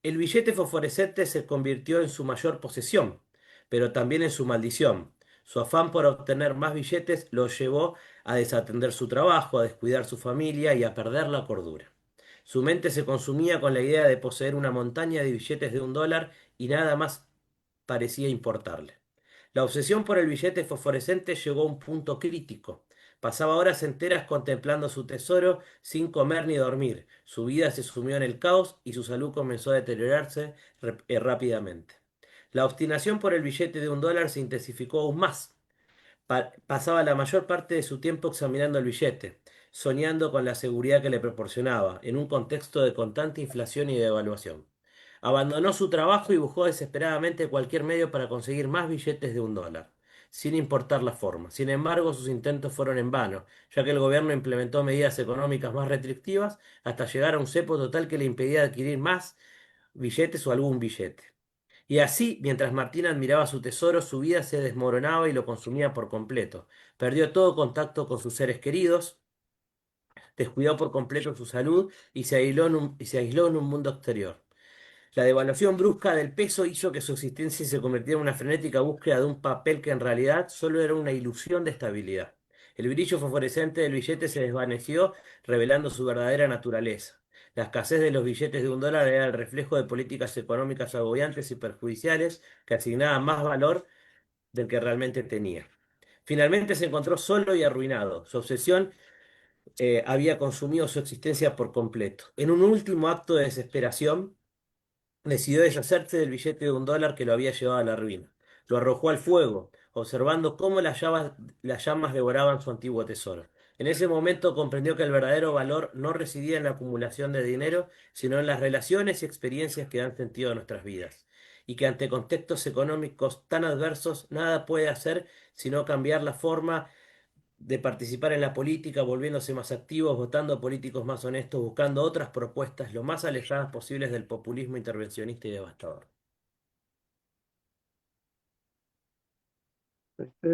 El billete fosforescente se convirtió en su mayor posesión, pero también en su maldición. Su afán por obtener más billetes lo llevó a desatender su trabajo, a descuidar su familia y a perder la cordura. Su mente se consumía con la idea de poseer una montaña de billetes de $1 y nada más parecía importarle. La obsesión por el billete fosforescente llegó a un punto crítico. Pasaba horas enteras contemplando su tesoro sin comer ni dormir. Su vida se sumió en el caos y su salud comenzó a deteriorarse rápidamente. La obstinación por el billete de $1 se intensificó aún más. Pasaba la mayor parte de su tiempo examinando el billete, soñando con la seguridad que le proporcionaba, en un contexto de constante inflación y devaluación. Abandonó su trabajo y buscó desesperadamente cualquier medio para conseguir más billetes de $1, sin importar la forma. Sin embargo, sus intentos fueron en vano, ya que el gobierno implementó medidas económicas más restrictivas hasta llegar a un cepo total que le impedía adquirir más billetes o algún billete. Y así, mientras Martín admiraba su tesoro, su vida se desmoronaba y lo consumía por completo. Perdió todo contacto con sus seres queridos, descuidó por completo su salud y se aisló en un mundo exterior. La devaluación brusca del peso hizo que su existencia se convirtiera en una frenética búsqueda de un papel que en realidad solo era una ilusión de estabilidad. El brillo fosforescente del billete se desvaneció, revelando su verdadera naturaleza. La escasez de los billetes de $1 era el reflejo de políticas económicas agobiantes y perjudiciales que asignaban más valor del que realmente tenía. Finalmente se encontró solo y arruinado. Su obsesión había consumido su existencia por completo. En un último acto de desesperación, decidió deshacerse del billete de $1 que lo había llevado a la ruina. Lo arrojó al fuego, observando cómo las llamas devoraban su antiguo tesoro. En ese momento comprendió que el verdadero valor no residía en la acumulación de dinero, sino en las relaciones y experiencias que dan sentido a nuestras vidas. Y que ante contextos económicos tan adversos, nada puede hacer sino cambiar la forma de participar en la política, volviéndose más activos, votando a políticos más honestos, buscando otras propuestas lo más alejadas posibles del populismo intervencionista y devastador.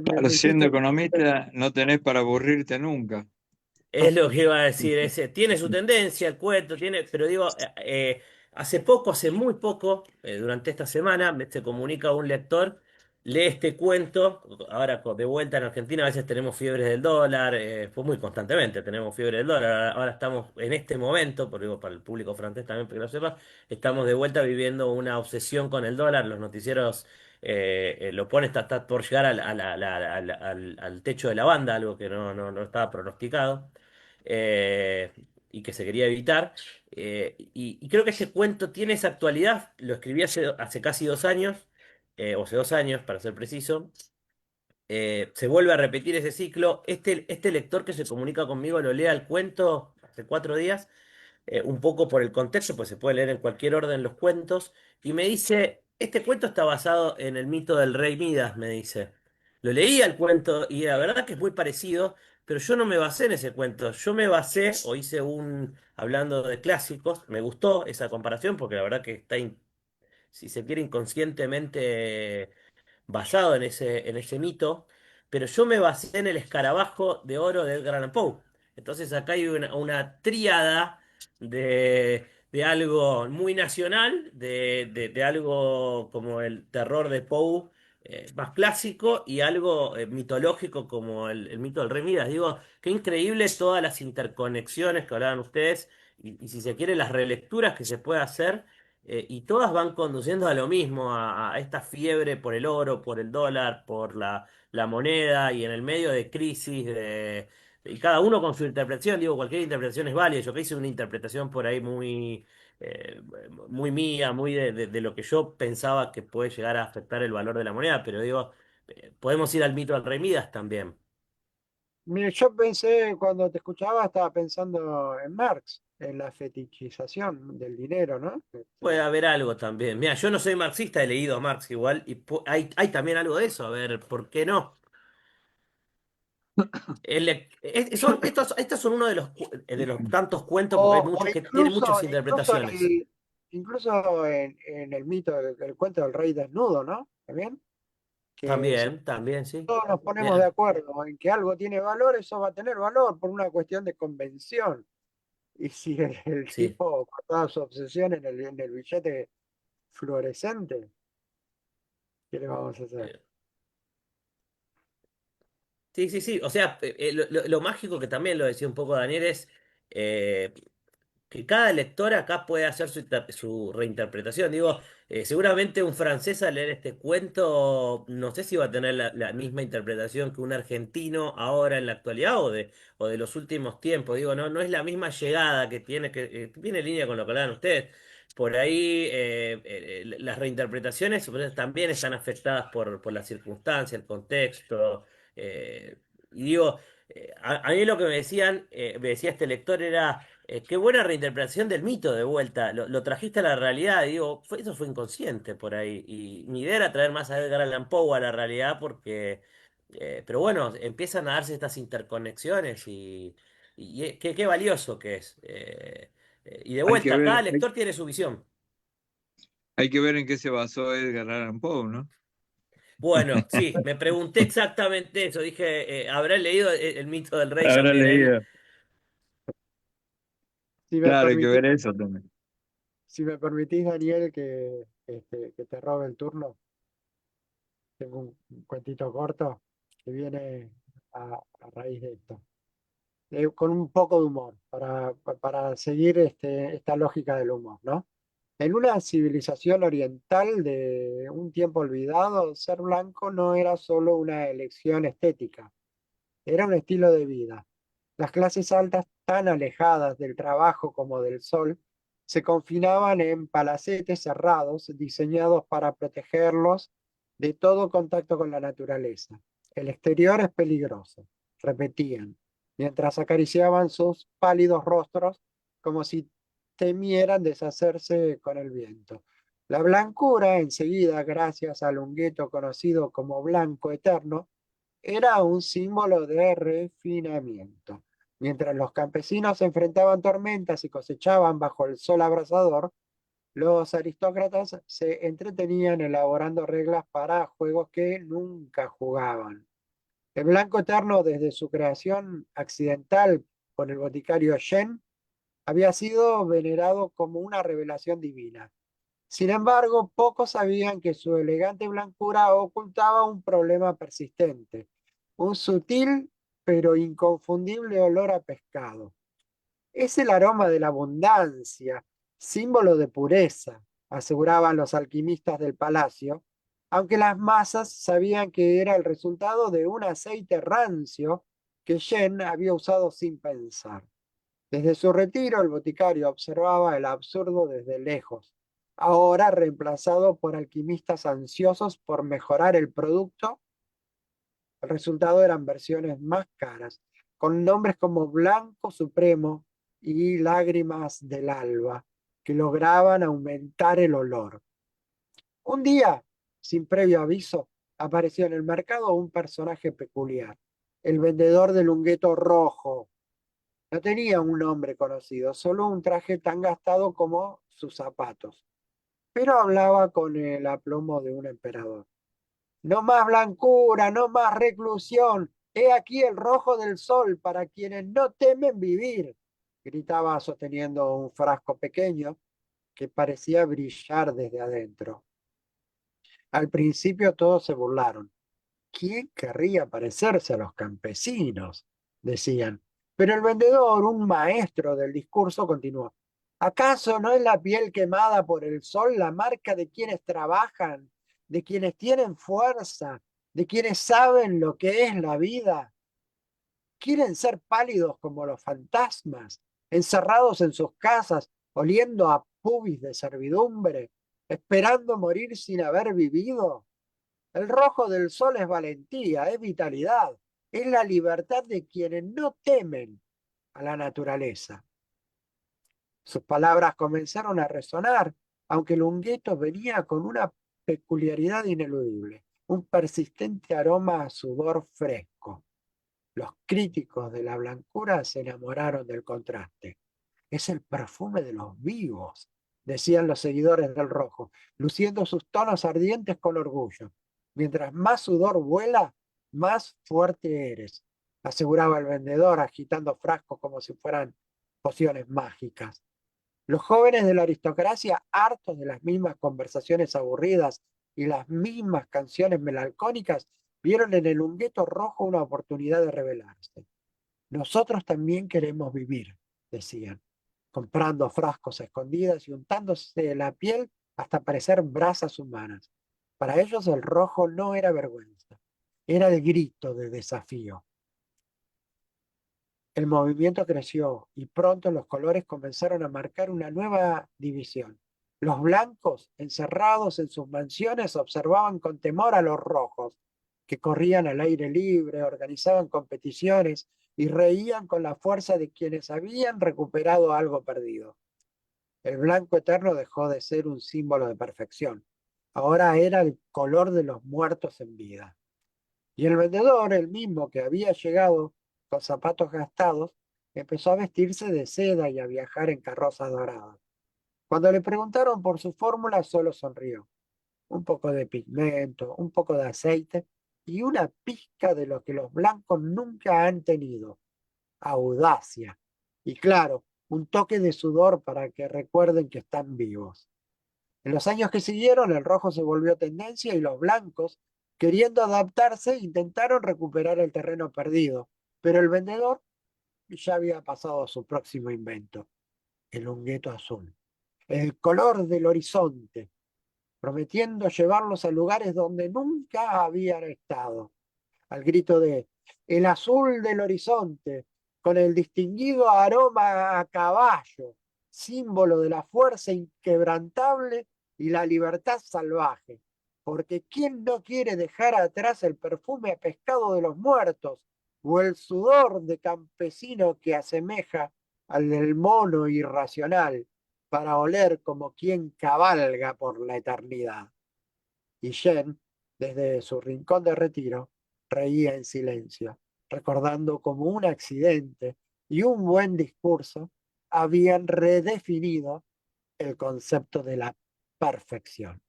Claro, Me siendo hiciste, economista no tenés para aburrirte nunca. Es lo que iba a decir, ese, tiene su tendencia el cuento, pero digo, hace poco, hace muy poco, durante esta semana, se comunica un lector, lee este cuento, ahora de vuelta en Argentina a veces tenemos fiebres del dólar, pues muy constantemente tenemos fiebre del dólar, ahora estamos en este momento, porque digo, para el público francés también, para que lo sepa, estamos de vuelta viviendo una obsesión con el dólar, los noticieros lo pone, está por llegar al techo de la banda, algo que no estaba pronosticado eh, y que se quería evitar. Y creo que ese cuento tiene esa actualidad, lo escribí hace casi 2 años, o hace 2 años para ser preciso. Se vuelve a repetir ese ciclo. Este lector que se comunica conmigo lo lea el cuento hace 4 días un poco por el contexto, pues se puede leer en cualquier orden los cuentos, y me dice, este cuento está basado en el mito del rey Midas, me dice. Lo leía el cuento y la verdad que es muy parecido, pero yo no me basé en ese cuento, yo me basé, o hice hablando de clásicos, me gustó esa comparación porque la verdad que está, si se quiere, inconscientemente basado en ese mito, pero yo me basé en el escarabajo de oro de Edgar Allan Poe. Entonces acá hay una tríada de algo muy nacional, de algo como el terror de Poe, más clásico, y algo mitológico como el mito del Rey Midas. Digo, qué increíble todas las interconexiones que hablaban ustedes, y si se quiere, las relecturas que se puede hacer y todas van conduciendo a lo mismo, a esta fiebre por el oro, por el dólar, por la moneda y en el medio de crisis, y cada uno con su interpretación, digo, cualquier interpretación es válida. Yo que hice una interpretación por ahí eh, muy mía, muy de lo que yo pensaba que puede llegar a afectar el valor de la moneda, pero digo, podemos ir al mito del Rey Midas también. mire, yo pensé, cuando te escuchaba, estaba pensando en Marx, en la fetichización del dinero, ¿no? Puede haber algo también. Mira, yo no soy marxista, he leído a Marx igual, y hay también algo de eso, a ver, ¿por qué no? Estos son uno de los tantos cuentos, porque hay O muchos que tienen incluso, muchas interpretaciones. incluso en el mito del cuento del rey desnudo, ¿no? También, que si También, sí. todos nos ponemos de Mira, acuerdo en que algo tiene valor, eso va a tener valor por una cuestión de convención. Y si el sí. tipo cortaba su obsesión en el billete fluorescente, ¿qué le vamos a hacer? eh, Sí, sí, sí. O sea, lo mágico que también lo decía un poco Daniel es eh, que cada lector acá puede hacer su reinterpretación. Digo, seguramente un francés al leer este cuento, no sé si va a tener la misma interpretación que un argentino ahora en la actualidad o de los últimos tiempos. Digo, no es la misma llegada que tiene, que viene en línea con lo que hablaban ustedes. Por ahí las reinterpretaciones también están afectadas por la circunstancia, el contexto. Y digo, a mí lo que me decía este lector era qué buena reinterpretación del mito de vuelta. Lo trajiste a la realidad. Y digo, eso fue inconsciente por ahí. Y mi idea era traer más a Edgar Allan Poe a la realidad porque. Pero bueno, empiezan a darse estas interconexiones y qué valioso que es. Y de Hay que vuelta, ver, cada lector tiene su visión. hay que ver en qué se basó Edgar Allan Poe, ¿no? Bueno, sí, me pregunté exactamente eso. Dije, ¿habrá leído el mito del rey Habrá también él? leído. Si me Claro, hay que permitís, ver eso también. Si me permitís, Daniel, que te robe el turno, tengo un cuentito corto que viene a raíz de esto. Con un poco de humor, para seguir esta lógica del humor, ¿no? En una civilización oriental de un tiempo olvidado, ser blanco no era solo una elección estética, era un estilo de vida. Las clases altas, tan alejadas del trabajo como del sol, se confinaban en palacetes cerrados diseñados para protegerlos de todo contacto con la naturaleza. El exterior es peligroso, repetían, mientras acariciaban sus pálidos rostros como si temieran deshacerse con el viento. La blancura, enseguida, gracias al ungueto conocido como blanco eterno, era un símbolo de refinamiento. Mientras los campesinos enfrentaban tormentas y cosechaban bajo el sol abrasador, los aristócratas se entretenían elaborando reglas para juegos que nunca jugaban. El blanco eterno, desde su creación accidental por el boticario Shen, había sido venerado como una revelación divina. Sin embargo, pocos sabían que su elegante blancura ocultaba un problema persistente, un sutil pero inconfundible olor a pescado. Es el aroma de la abundancia, símbolo de pureza, aseguraban los alquimistas del palacio, aunque las masas sabían que era el resultado de un aceite rancio que Shen había usado sin pensar. Desde su retiro, el boticario observaba el absurdo desde lejos, ahora reemplazado por alquimistas ansiosos por mejorar el producto. El resultado eran versiones más caras, con nombres como Blanco Supremo y Lágrimas del Alba, que lograban aumentar el olor. Un día, sin previo aviso, apareció en el mercado un personaje peculiar, el vendedor del ungueto rojo. No tenía un nombre conocido, solo un traje tan gastado como sus zapatos, pero hablaba con el aplomo de un emperador. No más blancura, no más reclusión. He aquí el rojo del sol para quienes no temen vivir, gritaba sosteniendo un frasco pequeño que parecía brillar desde adentro. Al principio todos se burlaron. ¿Quién querría parecerse a los campesinos? Decían. Pero el vendedor, un maestro del discurso, continuó. ¿Acaso no es la piel quemada por el sol la marca de quienes trabajan, de quienes tienen fuerza, de quienes saben lo que es la vida? ¿Quieren ser pálidos como los fantasmas, encerrados en sus casas, oliendo a pubis de servidumbre, esperando morir sin haber vivido? El rojo del sol es valentía, es vitalidad, es la libertad de quienes no temen a la naturaleza. Sus palabras comenzaron a resonar, aunque el ungueto venía con una peculiaridad ineludible, un persistente aroma a sudor fresco. Los críticos de la blancura se enamoraron del contraste. Es el perfume de los vivos, decían los seguidores del rojo, luciendo sus tonos ardientes con orgullo. Mientras más sudor vuela, más fuerte eres, aseguraba el vendedor, agitando frascos como si fueran pociones mágicas. Los jóvenes de la aristocracia, hartos de las mismas conversaciones aburridas y las mismas canciones melancólicas, vieron en el ungueto rojo una oportunidad de rebelarse. Nosotros también queremos vivir, decían, comprando frascos a escondidas y untándose la piel hasta parecer brasas humanas. Para ellos el rojo no era vergüenza, era el grito de desafío. El movimiento creció y pronto los colores comenzaron a marcar una nueva división. Los blancos, encerrados en sus mansiones, observaban con temor a los rojos, que corrían al aire libre, organizaban competiciones y reían con la fuerza de quienes habían recuperado algo perdido. El blanco eterno dejó de ser un símbolo de perfección. Ahora era el color de los muertos en vida. Y el vendedor, el mismo que había llegado con zapatos gastados, empezó a vestirse de seda y a viajar en carrozas doradas. Cuando le preguntaron por su fórmula, solo sonrió. Un poco de pigmento, un poco de aceite y una pizca de lo que los blancos nunca han tenido, audacia. Y claro, un toque de sudor para que recuerden que están vivos. En los años que siguieron, el rojo se volvió tendencia y los blancos, queriendo adaptarse, intentaron recuperar el terreno perdido, pero el vendedor ya había pasado a su próximo invento, el hongueto azul, el color del horizonte, prometiendo llevarlos a lugares donde nunca habían estado. Al grito de "el azul del horizonte", con el distinguido aroma a caballo, símbolo de la fuerza inquebrantable y la libertad salvaje. Porque ¿quién no quiere dejar atrás el perfume a pescado de los muertos o el sudor de campesino que asemeja al del mono irracional para oler como quien cabalga por la eternidad? Y Jen, desde su rincón de retiro, reía en silencio, recordando cómo un accidente y un buen discurso habían redefinido el concepto de la perfección.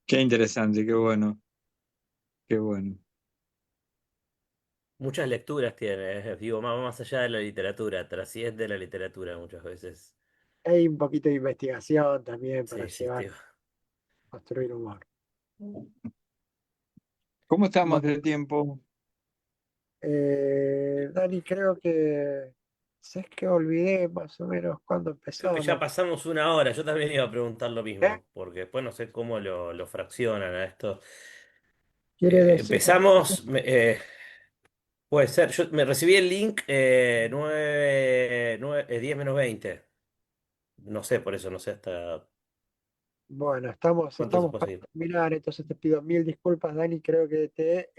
Qué interesante, qué bueno, qué bueno. Muchas lecturas tiene, digo, más allá de la literatura, trasciende la literatura muchas veces. Hay un poquito de investigación también para Sí, sí, llevar, tío. construir humor. ¿Cómo estamos Bueno, de tiempo? Dani, creo que, ¿sabes que olvidé más o menos cuándo Creo que ya empezamos? pasamos una hora. Yo también iba a preguntar lo ¿Eh? mismo, porque después no sé cómo lo fraccionan a esto. Quiere decir, Empezamos, puede ser, yo me recibí el link 10 menos 20. No sé, por eso no sé hasta bueno, cuánto se estamos puede para seguir. terminar, entonces te pido mil disculpas, Dani, creo que te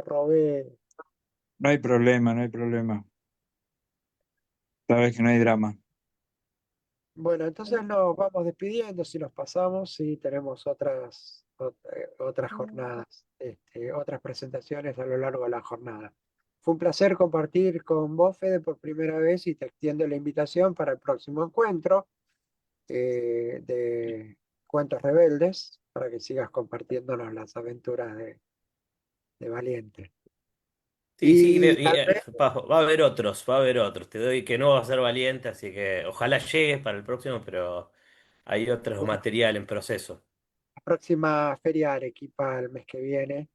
robé. No hay problema, no hay problema. Sabes que no hay drama. Bueno, entonces nos vamos despidiendo, si nos pasamos, si tenemos otras jornadas, otras presentaciones a lo largo de la jornada. Fue un placer compartir con vos, Fede, por primera vez y te extiendo la invitación para el próximo encuentro de Cuentos Rebeldes, para que sigas compartiéndonos las aventuras de Valiente. Sí, sí, Y tal vez, va a haber otros, va a haber otros. Te doy que no va a ser valiente, así que ojalá llegues para el próximo, pero hay otros bueno, material en proceso. la próxima feria de Arequipa el mes que viene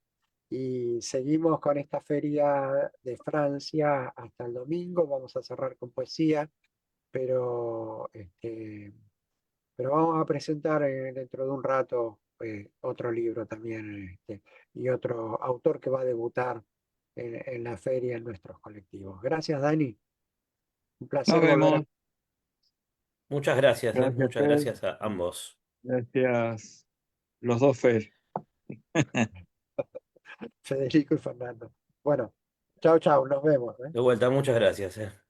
y seguimos con esta feria de Francia hasta el domingo. Vamos a cerrar con poesía, pero, pero vamos a presentar dentro de un rato otro libro también y otro autor que va a debutar en la feria en nuestros colectivos. Gracias, Dani. Un Nos placer volver a... vemos. Muchas gracias, Gracias, muchas Fer. gracias a ambos. Gracias, los dos Fer. Federico y Fernando. Bueno, chao, chao, nos vemos. De vuelta, muchas gracias.